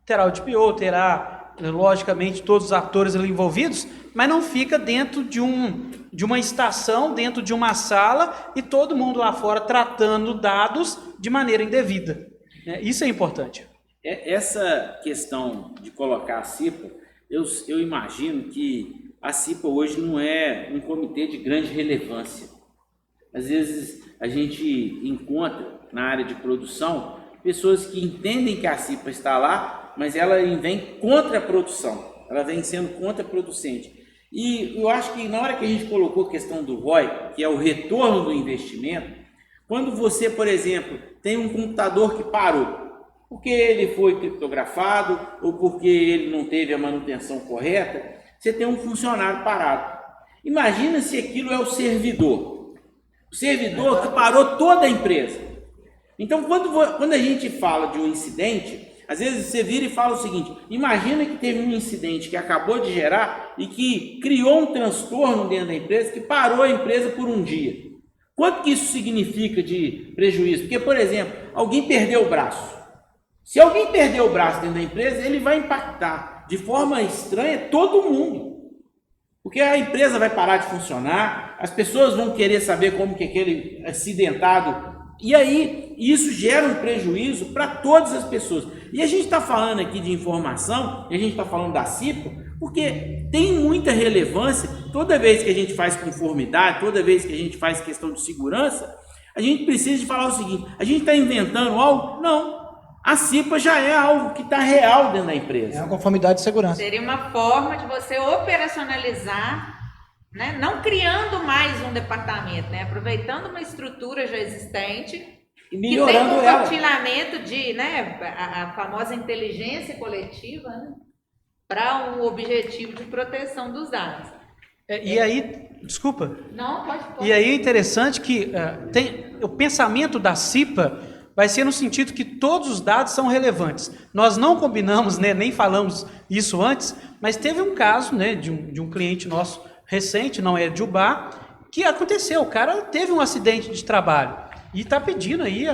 Terá o DPO, terá, logicamente, todos os atores ali envolvidos, mas não fica dentro de uma estação, dentro de uma sala e todo mundo lá fora tratando dados de maneira indevida. Isso é importante. Essa questão de colocar a CIPA, eu imagino que a CIPA hoje não é um comitê de grande relevância. Às vezes a gente encontra na área de produção pessoas que entendem que a CIPA está lá, mas ela vem contra a produção, ela vem sendo contraproducente. E eu acho que na hora que a gente colocou a questão do ROI, que é o retorno do investimento, quando você, por exemplo, tem um computador que parou, porque ele foi criptografado ou porque ele não teve a manutenção correta, você tem um funcionário parado. Imagina se aquilo é o servidor que parou toda a empresa. Então, quando a gente fala de um incidente, às vezes você vira e fala o seguinte: imagina que teve um incidente que acabou de gerar e que criou um transtorno dentro da empresa, que parou a empresa por um dia. Quanto que isso significa de prejuízo? Porque, por exemplo, alguém perdeu o braço. Se alguém perder o braço dentro da empresa, ele vai impactar de forma estranha todo mundo. Porque a empresa vai parar de funcionar, as pessoas vão querer saber como que aquele acidentado... E aí, isso gera um prejuízo para todas as pessoas. E a gente está falando aqui de informação, e a gente está falando da CIPA, porque tem muita relevância. Toda vez que a gente faz conformidade, toda vez que a gente faz questão de segurança, a gente precisa de falar o seguinte: a gente está inventando algo? Não. A CIPA já é algo que está real dentro da empresa. É uma conformidade de segurança. Seria uma forma de você operacionalizar, né? Não criando mais um departamento, né? Aproveitando uma estrutura já existente e melhorando que tem ela. compartilhamento de, né, a famosa inteligência coletiva, né, para um objetivo de proteção dos dados. E aí, desculpa. Não, pode. E aí é interessante que tem o pensamento da CIPA vai ser no sentido que todos os dados são relevantes. Nós não combinamos, né, nem falamos isso antes, mas teve um caso, né, de um cliente nosso recente, não é de Ubá, que aconteceu. O cara teve um acidente de trabalho e está pedindo aí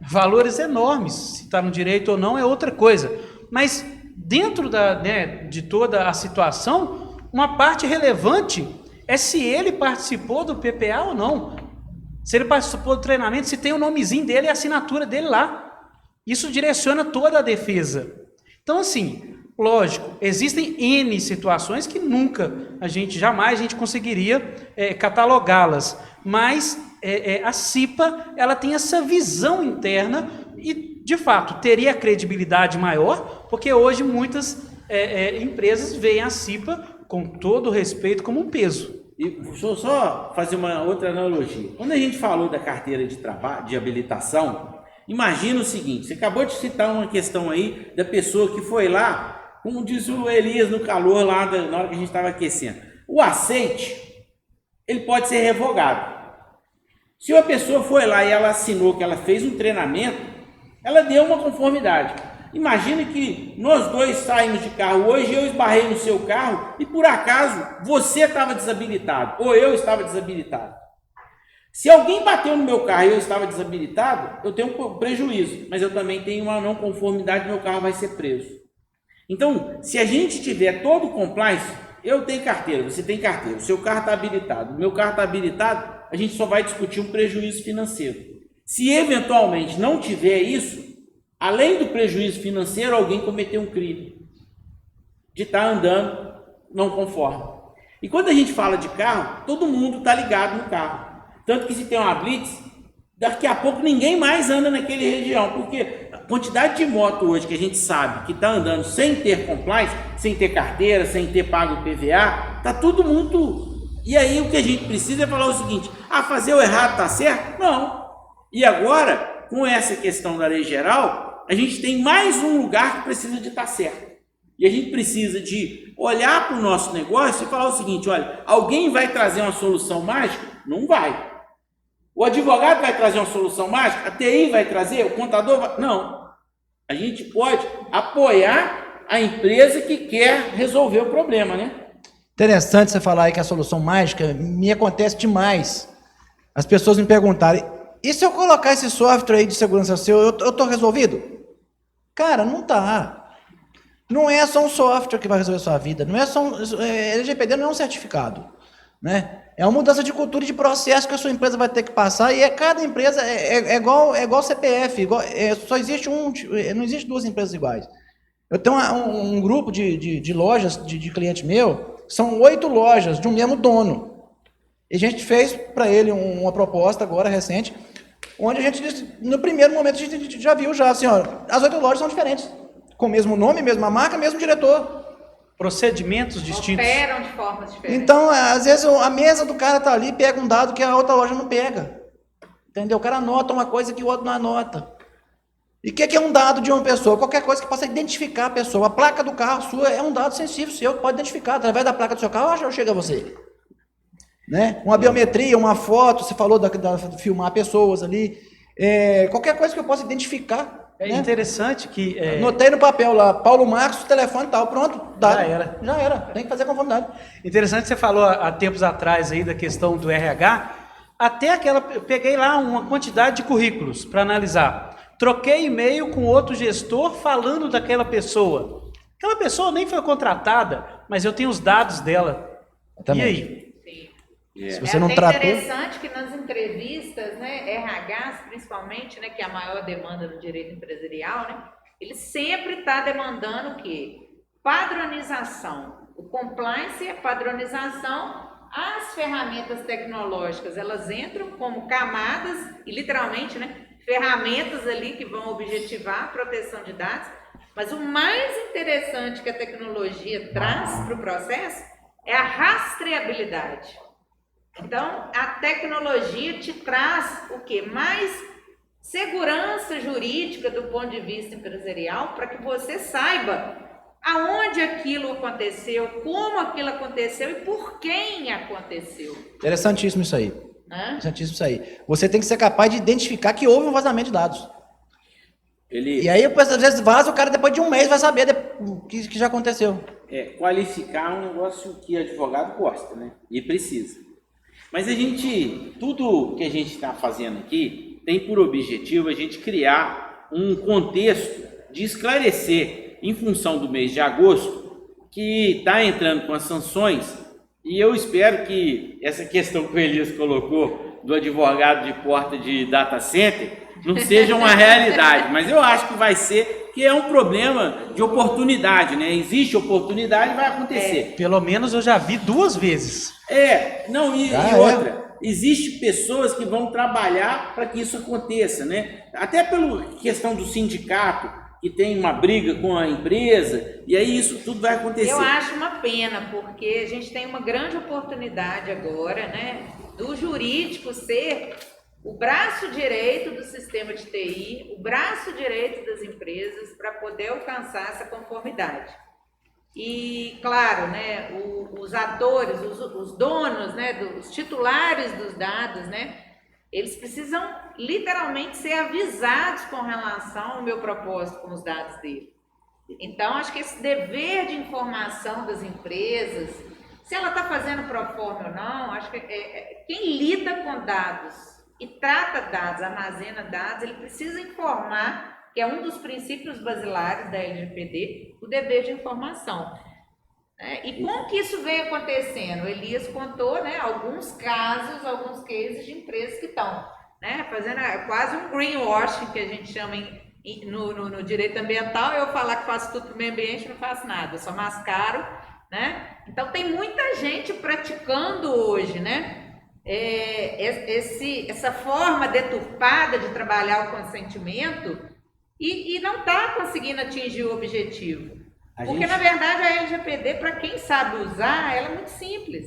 valores enormes. Se está no direito ou não é outra coisa. Mas dentro de toda a situação, uma parte relevante é se ele participou do PPA ou não. Se ele participou do treinamento, se tem o nomezinho dele e a assinatura dele lá. Isso direciona toda a defesa. Então, assim, lógico, existem N situações que jamais a gente conseguiria catalogá-las. Mas a CIPA ela tem essa visão interna e, de fato, teria credibilidade maior, porque hoje muitas empresas veem a CIPA, com todo o respeito, como um peso. E deixa eu só fazer uma outra analogia. Quando a gente falou da carteira de trabalho, de habilitação, imagina o seguinte, você acabou de citar uma questão aí da pessoa que foi lá, como diz o Elias no calor lá na hora que a gente estava aquecendo. O aceite, ele pode ser revogado. Se uma pessoa foi lá e ela assinou que ela fez um treinamento, ela deu uma conformidade. Imagina que nós dois saímos de carro hoje, eu esbarrei no seu carro e por acaso você estava desabilitado ou eu estava desabilitado. Se alguém bateu no meu carro e eu estava desabilitado, eu tenho um prejuízo, mas eu também tenho uma não conformidade, meu carro vai ser preso. Então, se a gente tiver todo o compliance, eu tenho carteira, você tem carteira, o seu carro está habilitado, o meu carro está habilitado, a gente só vai discutir um prejuízo financeiro. Se eventualmente não tiver isso, além do prejuízo financeiro, alguém cometeu um crime de estar andando não conforme. E quando a gente fala de carro, todo mundo está ligado no carro. Tanto que se tem uma blitz, daqui a pouco ninguém mais anda naquela região, porque a quantidade de moto hoje que a gente sabe que está andando sem ter compliance, sem ter carteira, sem ter pago PVA, está tudo muito... E aí o que a gente precisa é falar o seguinte, fazer o errado está certo? Não. E agora, com essa questão da lei geral, a gente tem mais um lugar que precisa de estar certo. E a gente precisa de olhar para o nosso negócio e falar o seguinte, olha, alguém vai trazer uma solução mágica? Não vai. O advogado vai trazer uma solução mágica? A TI vai trazer? O contador vai? Não. A gente pode apoiar a empresa que quer resolver o problema, né? Interessante você falar aí que a solução mágica me acontece demais. As pessoas me perguntarem, e se eu colocar esse software aí de segurança seu, eu tô resolvido? Cara, não tá. Não é só um software que vai resolver a sua vida. Não é só LGPD não é um certificado, né? É uma mudança de cultura e de processo que a sua empresa vai ter que passar, e cada empresa é igual CPF, só existe não existe duas empresas iguais. Eu tenho um grupo de lojas de cliente meu, são 8 lojas de um mesmo dono. E a gente fez para ele uma proposta agora recente, onde a gente, no primeiro momento, a gente já viu assim, ó, as 8 lojas são diferentes, com o mesmo nome, mesma marca, mesmo diretor. Procedimentos distintos. Operam de formas diferentes. Então, às vezes, a mesa do cara tá ali, pega um dado que a outra loja não pega. Entendeu? O cara anota uma coisa que o outro não anota. E o que é um dado de uma pessoa? Qualquer coisa que possa identificar a pessoa. A placa do carro sua é um dado sensível seu, que pode identificar. Através da placa do seu carro, chega a você. Né? Uma biometria, uma foto, você falou de filmar pessoas ali. Qualquer coisa que eu possa identificar. É interessante que... Anotei no papel lá, Paulo Marcos, telefone e tal, pronto. Dado. Já era, tem que fazer a conformidade. Interessante que você falou há tempos atrás aí da questão do RH, eu peguei lá uma quantidade de currículos para analisar. Troquei e-mail com outro gestor falando daquela pessoa. Aquela pessoa nem foi contratada, mas eu tenho os dados dela. Exatamente. E aí? Se você não tratou... interessante que nas entrevistas, né, RHs principalmente, né, que é a maior demanda do direito empresarial, né, ele sempre está demandando o quê? Padronização. O compliance é padronização. As ferramentas tecnológicas, elas entram como camadas e literalmente, né, ferramentas ali que vão objetivar a proteção de dados. Mas o mais interessante que a tecnologia traz para o processo é a rastreabilidade. Então, a tecnologia te traz o quê? Mais segurança jurídica do ponto de vista empresarial para que você saiba aonde aquilo aconteceu, como aquilo aconteceu e por quem aconteceu. Interessantíssimo isso aí. Interessantíssimo isso aí. Você tem que ser capaz de identificar que houve um vazamento de dados. E aí, às vezes, vaza, o cara depois de um mês vai saber que já aconteceu. Qualificar um negócio que advogado gosta, né? E precisa. Mas tudo que a gente está fazendo aqui tem por objetivo a gente criar um contexto de esclarecer, em função do mês de agosto, que está entrando com as sanções, e eu espero que essa questão que o Elias colocou do advogado de porta de data center não seja uma realidade, mas eu acho que vai ser, que é um problema de oportunidade, né? Existe oportunidade, vai acontecer. Pelo menos eu já vi 2 vezes. E outra, existem pessoas que vão trabalhar para que isso aconteça, né? Até pela questão do sindicato, que tem uma briga com a empresa, e aí isso tudo vai acontecer. Eu acho uma pena, porque a gente tem uma grande oportunidade agora, né, do jurídico ser o braço direito do sistema de TI, o braço direito das empresas para poder alcançar essa conformidade. E, claro, né, os atores, os donos, né, os titulares dos dados, né, eles precisam literalmente ser avisados com relação ao meu propósito com os dados dele. Então, acho que esse dever de informação das empresas, se ela está fazendo pro forma ou não, acho que quem lida com dados e trata dados, armazena dados, ele precisa informar, que é um dos princípios basilares da LGPD, o dever de informação. E como que isso vem acontecendo? O Elias contou, né, alguns casos, alguns cases de empresas que estão, né, fazendo quase um greenwashing, que a gente chama no direito ambiental. Eu falar que faço tudo para o meio ambiente, não faço nada, eu só mascaro, né? Então tem muita gente praticando hoje, né, essa forma deturpada de trabalhar o consentimento e não está conseguindo atingir o objetivo. Porque, na verdade, a LGPD, para quem sabe usar, ela é muito simples.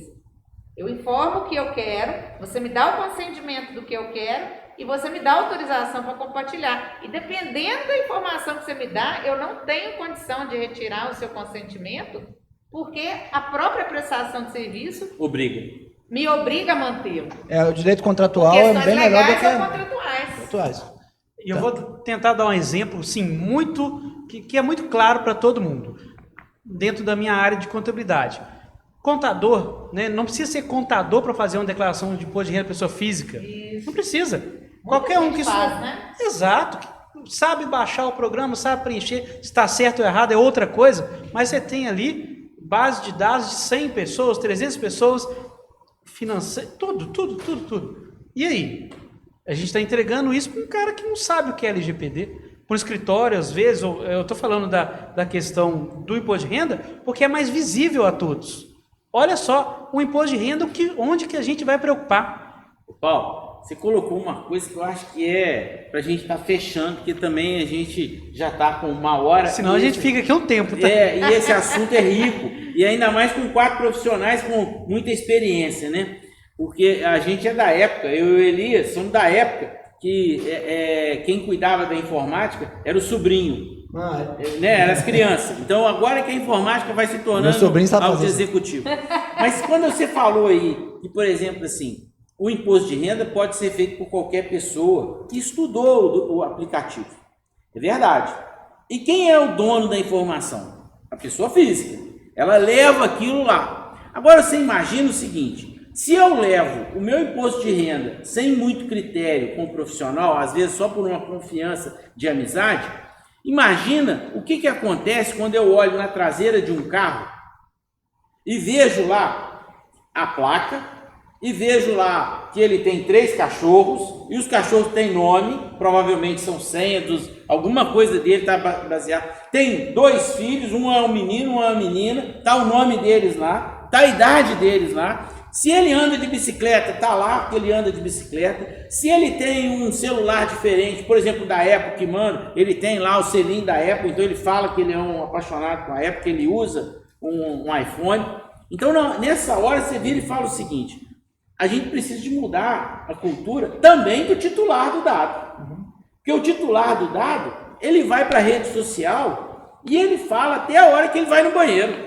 Eu informo o que eu quero, você me dá o consentimento do que eu quero e você me dá autorização para compartilhar. E dependendo da informação que você me dá, eu não tenho condição de retirar o seu consentimento, porque a própria prestação de serviço me obriga a mantê-lo. O direito contratual é bem melhor do que contratuais. E eu vou tentar dar um exemplo, sim, que é muito claro para todo mundo, dentro da minha área de contabilidade. Contador, né, não precisa ser contador para fazer uma declaração de imposto de renda pessoa física. Isso. Não precisa. Qualquer um que faz, né? Exato. Sabe baixar o programa, sabe preencher, se está certo ou errado é outra coisa, mas você tem ali base de dados de 100 pessoas, 300 pessoas, financeiro, tudo. E aí? A gente está entregando isso para um cara que não sabe o que é LGPD, para um escritório, às vezes, eu estou falando da questão do imposto de renda, porque é mais visível a todos. Olha só, o imposto de renda, onde que a gente vai preocupar? Paulo, você colocou uma coisa que eu acho que é para a gente estar fechando, porque também a gente já está com 1 hora. Senão a gente fica aqui um tempo, tá? E esse assunto é rico, e ainda mais com 4 profissionais com muita experiência, né? Porque a gente é da época, eu e o Elias somos da época que quem cuidava da informática era o sobrinho, né? Era as crianças. Então agora que a informática vai se tornando algo executivo. Mas quando você falou aí que, por exemplo, assim, o imposto de renda pode ser feito por qualquer pessoa que estudou o aplicativo. É verdade. E quem é o dono da informação? A pessoa física. Ela leva aquilo lá. Agora você imagina o seguinte: se eu levo o meu imposto de renda sem muito critério com o profissional, às vezes só por uma confiança de amizade, imagina o que acontece quando eu olho na traseira de um carro e vejo lá a placa e vejo lá que ele tem 3 cachorros e os cachorros têm nome, provavelmente são senhas, alguma coisa dele está baseada. Tem 2 filhos, um é um menino, uma é uma menina, está o nome deles lá, está a idade deles lá. Se ele anda de bicicleta, está lá que ele anda de bicicleta. Se ele tem um celular diferente, por exemplo, da Apple, que mano, ele tem lá o selinho da Apple, então ele fala que ele é um apaixonado com a Apple, que ele usa um iPhone. Então, nessa hora, você vira e fala o seguinte: a gente precisa de mudar a cultura também do titular do dado. Porque o titular do dado, ele vai para a rede social e ele fala até a hora que ele vai no banheiro.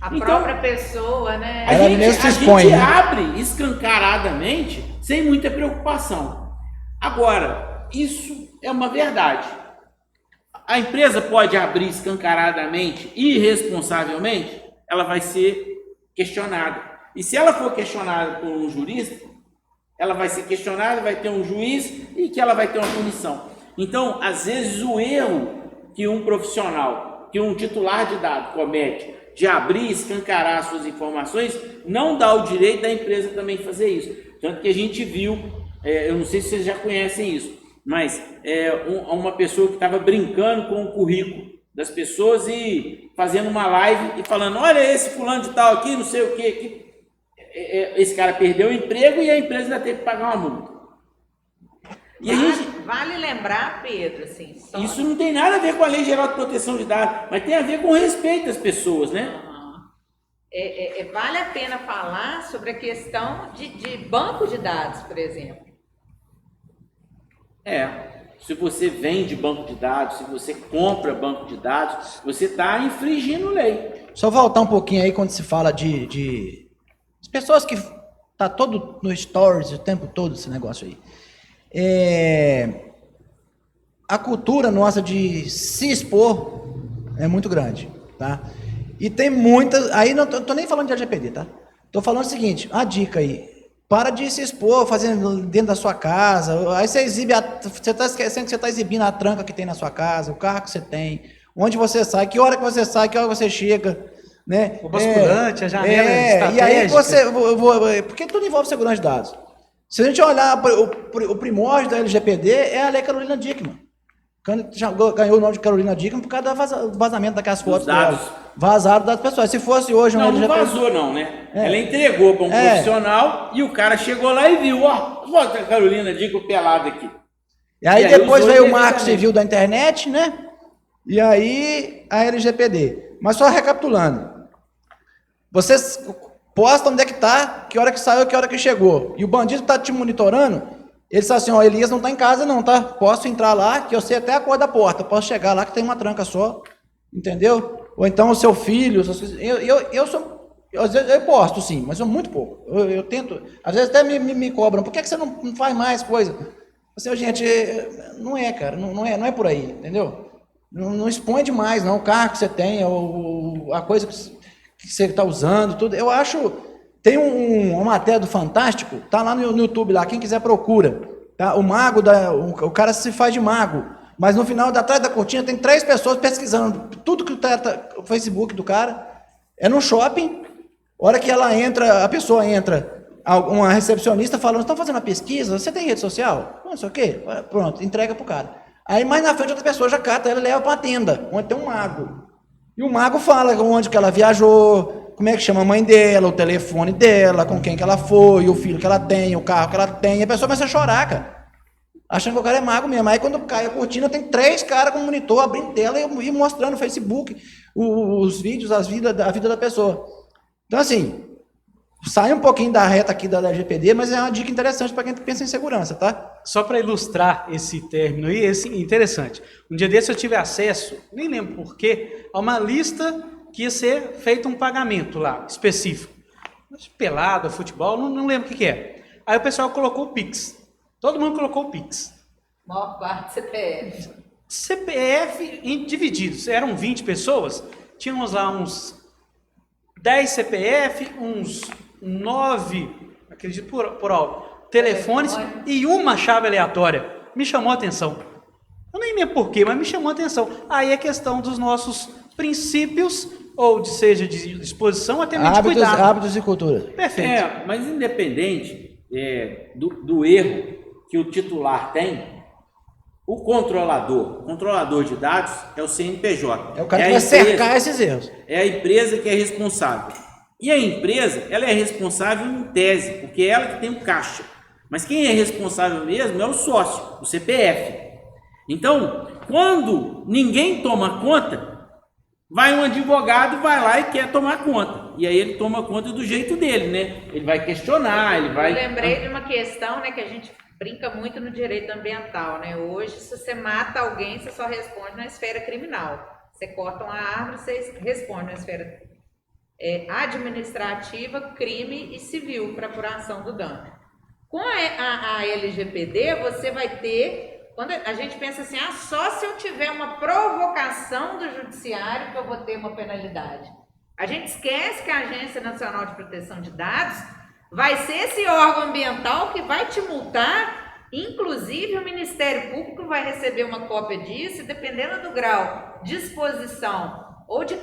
A própria pessoa, né? A gente abre escancaradamente, sem muita preocupação. Agora, isso é uma verdade. A empresa pode abrir escancaradamente, irresponsavelmente, ela vai ser questionada. E se ela for questionada por um jurista, ela vai ser questionada, vai ter um juiz e que ela vai ter uma punição. Então, às vezes, o erro que um profissional, que um titular de dados comete, de abrir e escancarar suas informações, não dá o direito da empresa também fazer isso. Tanto que a gente viu, eu não sei se vocês já conhecem isso, mas uma pessoa que estava brincando com o currículo das pessoas e fazendo uma live e falando: olha esse fulano de tal aqui, não sei o que. esse cara perdeu o emprego e a empresa ainda teve que pagar uma multa. E Vale lembrar, Pedro, assim, isso não tem nada a ver com a Lei Geral de Proteção de Dados, mas tem a ver com o respeito às pessoas, né? Vale a pena falar sobre a questão de banco de dados, por exemplo. Se você vende banco de dados, se você compra banco de dados, você está infringindo lei. Só voltar um pouquinho aí quando se fala de as pessoas que tá todo no stories o tempo todo esse negócio aí. A cultura nossa de se expor é muito grande, tá? E tem muitas, aí não tô nem falando de LGPD, tá? Tô falando o seguinte, a dica aí, para de se expor fazendo dentro da sua casa, aí você exibe, você tá esquecendo que você tá exibindo a tranca que tem na sua casa, o carro que você tem, onde você sai, que hora que você sai, que hora você chega, né? O basculante, a janela estratégica. E aí porque tudo envolve segurança de dados. Se a gente olhar o primórdio da LGPD, é a Lei Carolina Dickmann. Já ganhou o nome de Carolina Dickmann por causa do vazamento daquelas fotos dela. Vazaram dados pessoais. Se fosse hoje... Não vazou não, né? Ela entregou para um profissional e o cara chegou lá e viu, volta a Carolina Dickmann pelada aqui. E aí depois veio o Marco Civil da internet, né? E aí a LGPD. Mas só recapitulando. Vocês postam onde é que tá, que hora que saiu, que hora que chegou. E o bandido tá te monitorando, ele fala assim, Elias não tá em casa não, tá? Posso entrar lá, que eu sei até a cor da porta, posso chegar lá que tem uma tranca só, entendeu? Ou então o seu filho, eu sou, às vezes eu posto sim, mas eu muito pouco. Eu tento, às vezes até me cobram, por que você não faz mais coisa? Assim, gente, não é, cara, não é por aí, entendeu? Não expõe demais, não, o carro que você tem, ou a coisa que você está usando, tudo. Eu acho... Tem uma matéria do Fantástico, tá lá no YouTube, lá, quem quiser procura. Tá? O mago, o cara se faz de mago, mas no final, atrás da cortina, tem 3 pessoas pesquisando tudo que o Facebook do cara. É no shopping, hora que ela entra, a pessoa entra, uma recepcionista falando, estão fazendo uma pesquisa, você tem rede social? Não sei o quê. Pronto, entrega pro cara. Aí mais na frente outra pessoa já cata, ela leva para uma tenda, onde tem um mago. E o mago fala onde que ela viajou, como é que chama a mãe dela, o telefone dela, com quem que ela foi, o filho que ela tem, o carro que ela tem. E a pessoa começa a chorar, cara. Achando que o cara é mago mesmo. Aí quando cai a cortina, tem 3 caras com o monitor abrindo tela e mostrando no Facebook os vídeos, a vida da pessoa. Então assim, sai um pouquinho da reta aqui da LGPD, mas é uma dica interessante para quem pensa em segurança, tá? Só para ilustrar esse término aí, interessante. Um dia desse eu tive acesso, nem lembro porquê, a uma lista que ia ser feito um pagamento lá, específico. Pelada, futebol, não lembro o que é. Aí o pessoal colocou o Pix. Todo mundo colocou o Pix. Maior parte CPF. CPF divididos. Eram 20 pessoas, tínhamos lá uns 10 CPF, uns 9, acredito por algo, telefones e uma chave aleatória. Me chamou a atenção. Eu nem lembro porquê, mas me chamou a atenção. Aí é questão dos nossos princípios, ou seja, de disposição, até mesmo de cuidado. Hábitos e cultura. Perfeito. Mas independente do erro que o titular tem, o controlador de dados é o CNPJ. É o cara que vai cercar esses erros. É a empresa que é responsável. E a empresa, ela é responsável em tese, porque é ela que tem o caixa. Mas quem é responsável mesmo é o sócio, o CPF. Então, quando ninguém toma conta, vai um advogado, vai lá e quer tomar conta. E aí ele toma conta do jeito dele, né? Ele vai questionar, ele vai... Eu lembrei de uma questão, né, que a gente brinca muito no direito ambiental, né? Hoje, se você mata alguém, você só responde na esfera criminal. Você corta uma árvore, você responde na esfera administrativa, crime e civil para apuração do dano. Com a LGPD, você vai ter, quando a gente pensa assim, só se eu tiver uma provocação do judiciário que eu vou ter uma penalidade. A gente esquece que a Agência Nacional de Proteção de Dados vai ser esse órgão ambiental que vai te multar, inclusive o Ministério Público vai receber uma cópia disso, e dependendo do grau de exposição ou de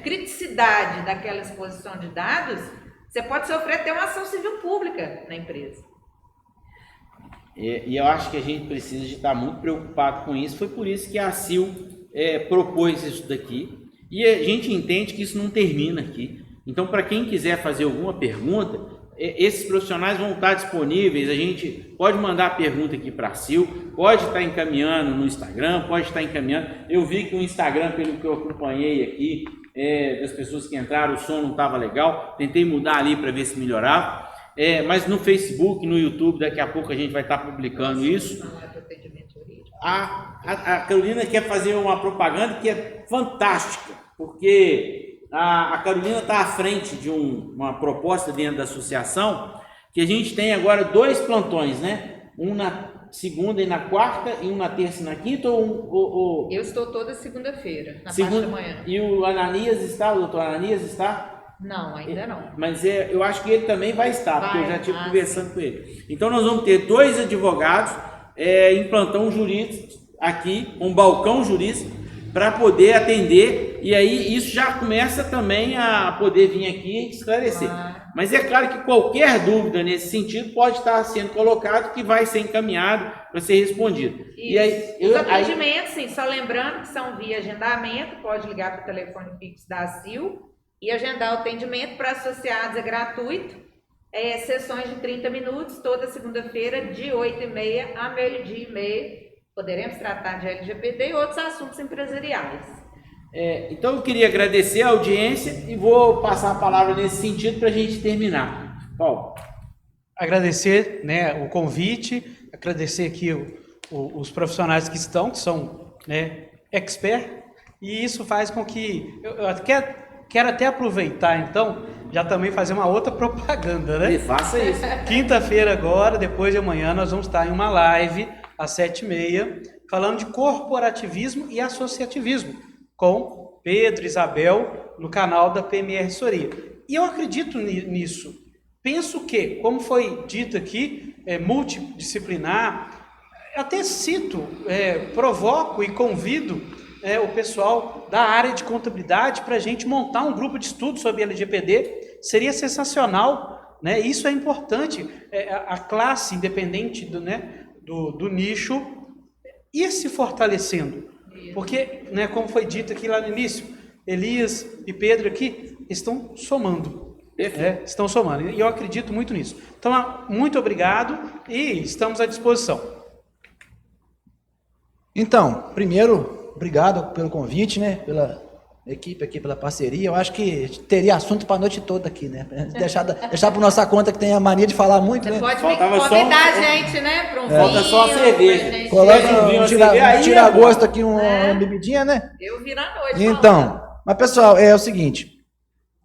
criticidade daquela exposição de dados, você pode sofrer até uma ação civil pública na empresa. E eu acho que a gente precisa de estar muito preocupado com isso. Foi por isso que a ACIL propôs isso daqui. E a gente entende que isso não termina aqui. Então, para quem quiser fazer alguma pergunta, esses profissionais vão estar disponíveis. A gente pode mandar a pergunta aqui para a Sil, pode estar encaminhando no Instagram, pode estar encaminhando. Eu vi que o Instagram, pelo que eu acompanhei aqui, das pessoas que entraram, o som não estava legal. Tentei mudar ali para ver se melhorava. Mas no Facebook, no YouTube, daqui a pouco a gente vai estar publicando isso. A Carolina quer fazer uma propaganda que é fantástica, porque a Carolina está à frente de uma proposta dentro da associação, que a gente tem agora 2 plantões, né? Um na segunda e na quarta, e um na terça e na quinta, ou... Eu estou toda segunda-feira, na segunda, parte da manhã. E o Ananias está, o doutor Ananias está? Não, ainda não. Mas eu acho que ele também vai estar, porque eu já estive conversando com ele. Então nós vamos ter 2 advogados em plantão jurídico aqui, um balcão jurídico, para poder atender, e aí isso já começa também a poder vir aqui e esclarecer. Mas é claro que qualquer dúvida nesse sentido pode estar sendo colocado, que vai ser encaminhado para ser respondido. E aí, os atendimentos, sim, só lembrando que são via agendamento, pode ligar para o telefone fixo da Sil e agendar o atendimento. Para associados é gratuito, sessões de 30 minutos, toda segunda-feira, de 8h30 a meio-dia e meio. Poderemos tratar de LGPD e outros assuntos empresariais. Então eu queria agradecer a audiência e vou passar a palavra nesse sentido para a gente terminar. Paulo. Agradecer, né, o convite, agradecer aqui os profissionais que são, né, expert, e isso faz com que eu quero até aproveitar, então, já também fazer uma outra propaganda, né? E faça isso. Quinta-feira agora, depois de amanhã, nós vamos estar em uma live às 7h30, falando de corporativismo e associativismo, com Pedro e Isabel, no canal da PMR Soria. E eu acredito nisso. Penso que, como foi dito aqui, multidisciplinar, até cito, provoco e convido o pessoal da área de contabilidade para a gente montar um grupo de estudo sobre LGPD. Seria sensacional, né? Isso é importante, a classe independente do nicho ir se fortalecendo, porque, né, como foi dito aqui lá no início, Elias e Pedro aqui estão somando, estão somando, e eu acredito muito nisso. Então, muito obrigado e estamos à disposição. Então, primeiro, obrigado pelo convite, né, pela equipe aqui, pela parceria. Eu acho que teria assunto para a noite toda aqui, né? Deixar por nossa conta, que tem a mania de falar muito, né? Pode convidar a gente, né? Para um vinho. Falta só a cerveja. Coloca um tira-gosto aqui, uma bebidinha, né? Eu viro à noite. Então, mas pessoal, é o seguinte,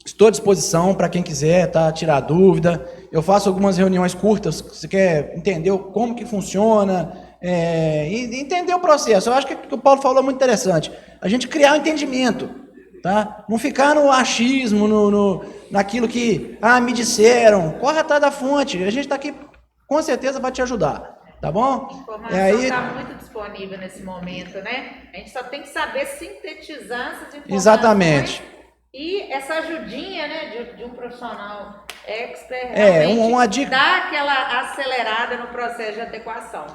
estou à disposição para quem quiser, tá? Tirar dúvida. Eu faço algumas reuniões curtas, se você quer entender como que funciona, e entender o processo. Eu acho que o que o Paulo falou é muito interessante. A gente criar um entendimento. Tá? Não ficar no achismo, naquilo que me disseram. Corre atrás da fonte. A gente está aqui, com certeza vai te ajudar. Tá bom? A informação está muito disponível nesse momento, né? A gente só tem que saber sintetizar essas informações. Exatamente. E essa ajudinha, né, de um profissional expert uma dica, dá aquela acelerada no processo de adequação.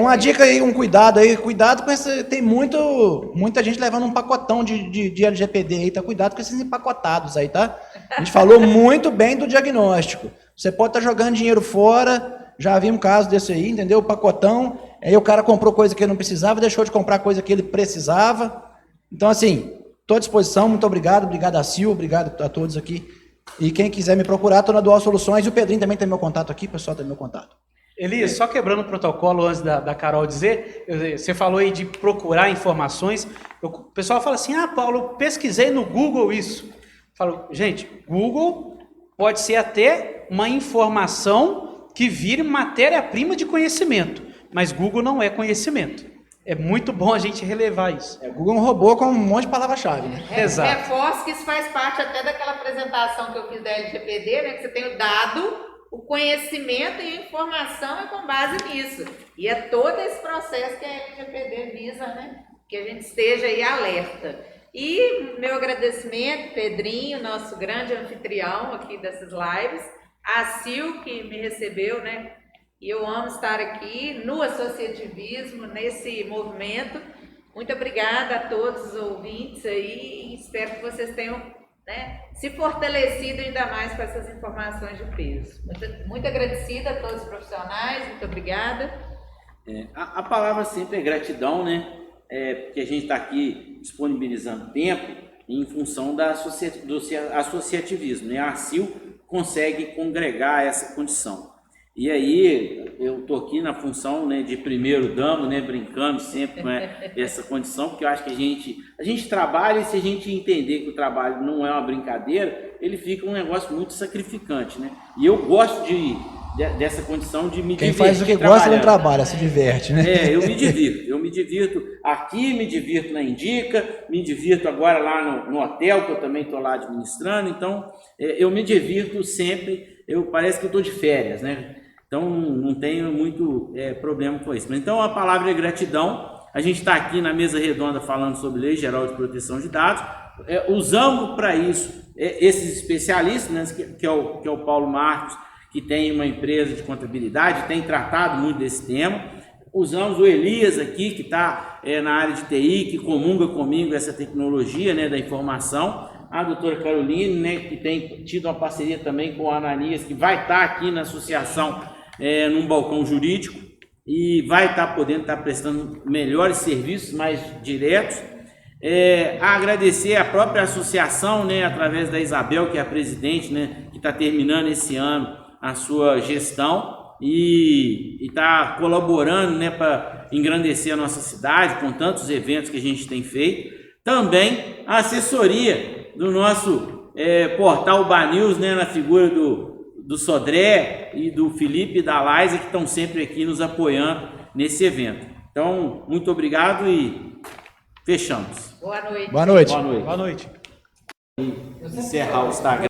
Uma dica aí, um cuidado aí, cuidado com esse, tem muita gente levando um pacotão de LGPD aí, tá? Cuidado com esses empacotados aí, tá? A gente falou muito bem do diagnóstico. Você pode estar jogando dinheiro fora, já vi um caso desse aí, entendeu? Pacotão, aí o cara comprou coisa que ele não precisava, deixou de comprar coisa que ele precisava. Então, assim, estou à disposição, muito obrigado a Sil, obrigado a todos aqui. E quem quiser me procurar, estou na Dual Soluções, e o Pedrinho também tem meu contato aqui, o pessoal tem meu contato. Elias, só quebrando o protocolo antes da Carol dizer, você falou aí de procurar informações, o pessoal fala assim, Paulo, eu pesquisei no Google isso. Eu falo, gente, Google pode ser até uma informação que vire matéria-prima de conhecimento, mas Google não é conhecimento. É muito bom a gente relevar isso. O Google é um robô com um monte de palavra-chave, né? Exato. Reforço que isso faz parte até daquela apresentação que eu fiz da LGPD, né, que você tem o dado, o conhecimento e a informação é com base nisso. E é todo esse processo que a LGPD visa, né? Que a gente esteja aí alerta. E meu agradecimento, Pedrinho, nosso grande anfitrião aqui dessas lives, a Sil, que me recebeu, né? E eu amo estar aqui no associativismo, nesse movimento. Muito obrigada a todos os ouvintes aí. Espero que vocês tenham né, se fortalecido ainda mais com essas informações de peso. Muito agradecida a todos os profissionais, muito obrigada. A palavra sempre é gratidão, né? Porque a gente está aqui disponibilizando tempo em função do associativismo, né? A ACIL consegue congregar essa condição. E aí, eu estou aqui na função, né, de primeiro damo, né, brincando sempre com essa condição, porque eu acho que a gente trabalha, e se a gente entender que o trabalho não é uma brincadeira, ele fica um negócio muito sacrificante, né? E eu gosto dessa condição de me divertir. Quem faz o que gosta não trabalha, se diverte, né? Eu me divirto aqui, me divirto na Indica, me divirto agora lá no hotel, que eu também estou lá administrando, então eu me divirto sempre, parece que eu estou de férias, né? Então não tenho muito problema com isso. Mas, então a palavra é gratidão. A gente está aqui na mesa redonda falando sobre Lei Geral de Proteção de Dados, usamos para isso esses especialistas, né, que é o Paulo Marcos, que tem uma empresa de contabilidade, tem tratado muito desse tema. Usamos o Elias aqui, que está na área de TI, que comunga comigo essa tecnologia, né, da informação. A doutora Caroline, né, que tem tido uma parceria também com o Ananias, que vai estar aqui na associação, num balcão jurídico, e vai estar podendo estar prestando melhores serviços, mais diretos. Agradecer a própria associação, né, através da Isabel, que é a presidente, né, que está terminando esse ano a sua gestão e está colaborando, né, para engrandecer a nossa cidade com tantos eventos que a gente tem feito. Também a assessoria do nosso portal Banews, né, na figura do Sodré e do Felipe e da Laisa, que estão sempre aqui nos apoiando nesse evento. Então, muito obrigado e fechamos. Boa noite. Boa noite. Boa noite. Boa noite. Encerrar o Instagram.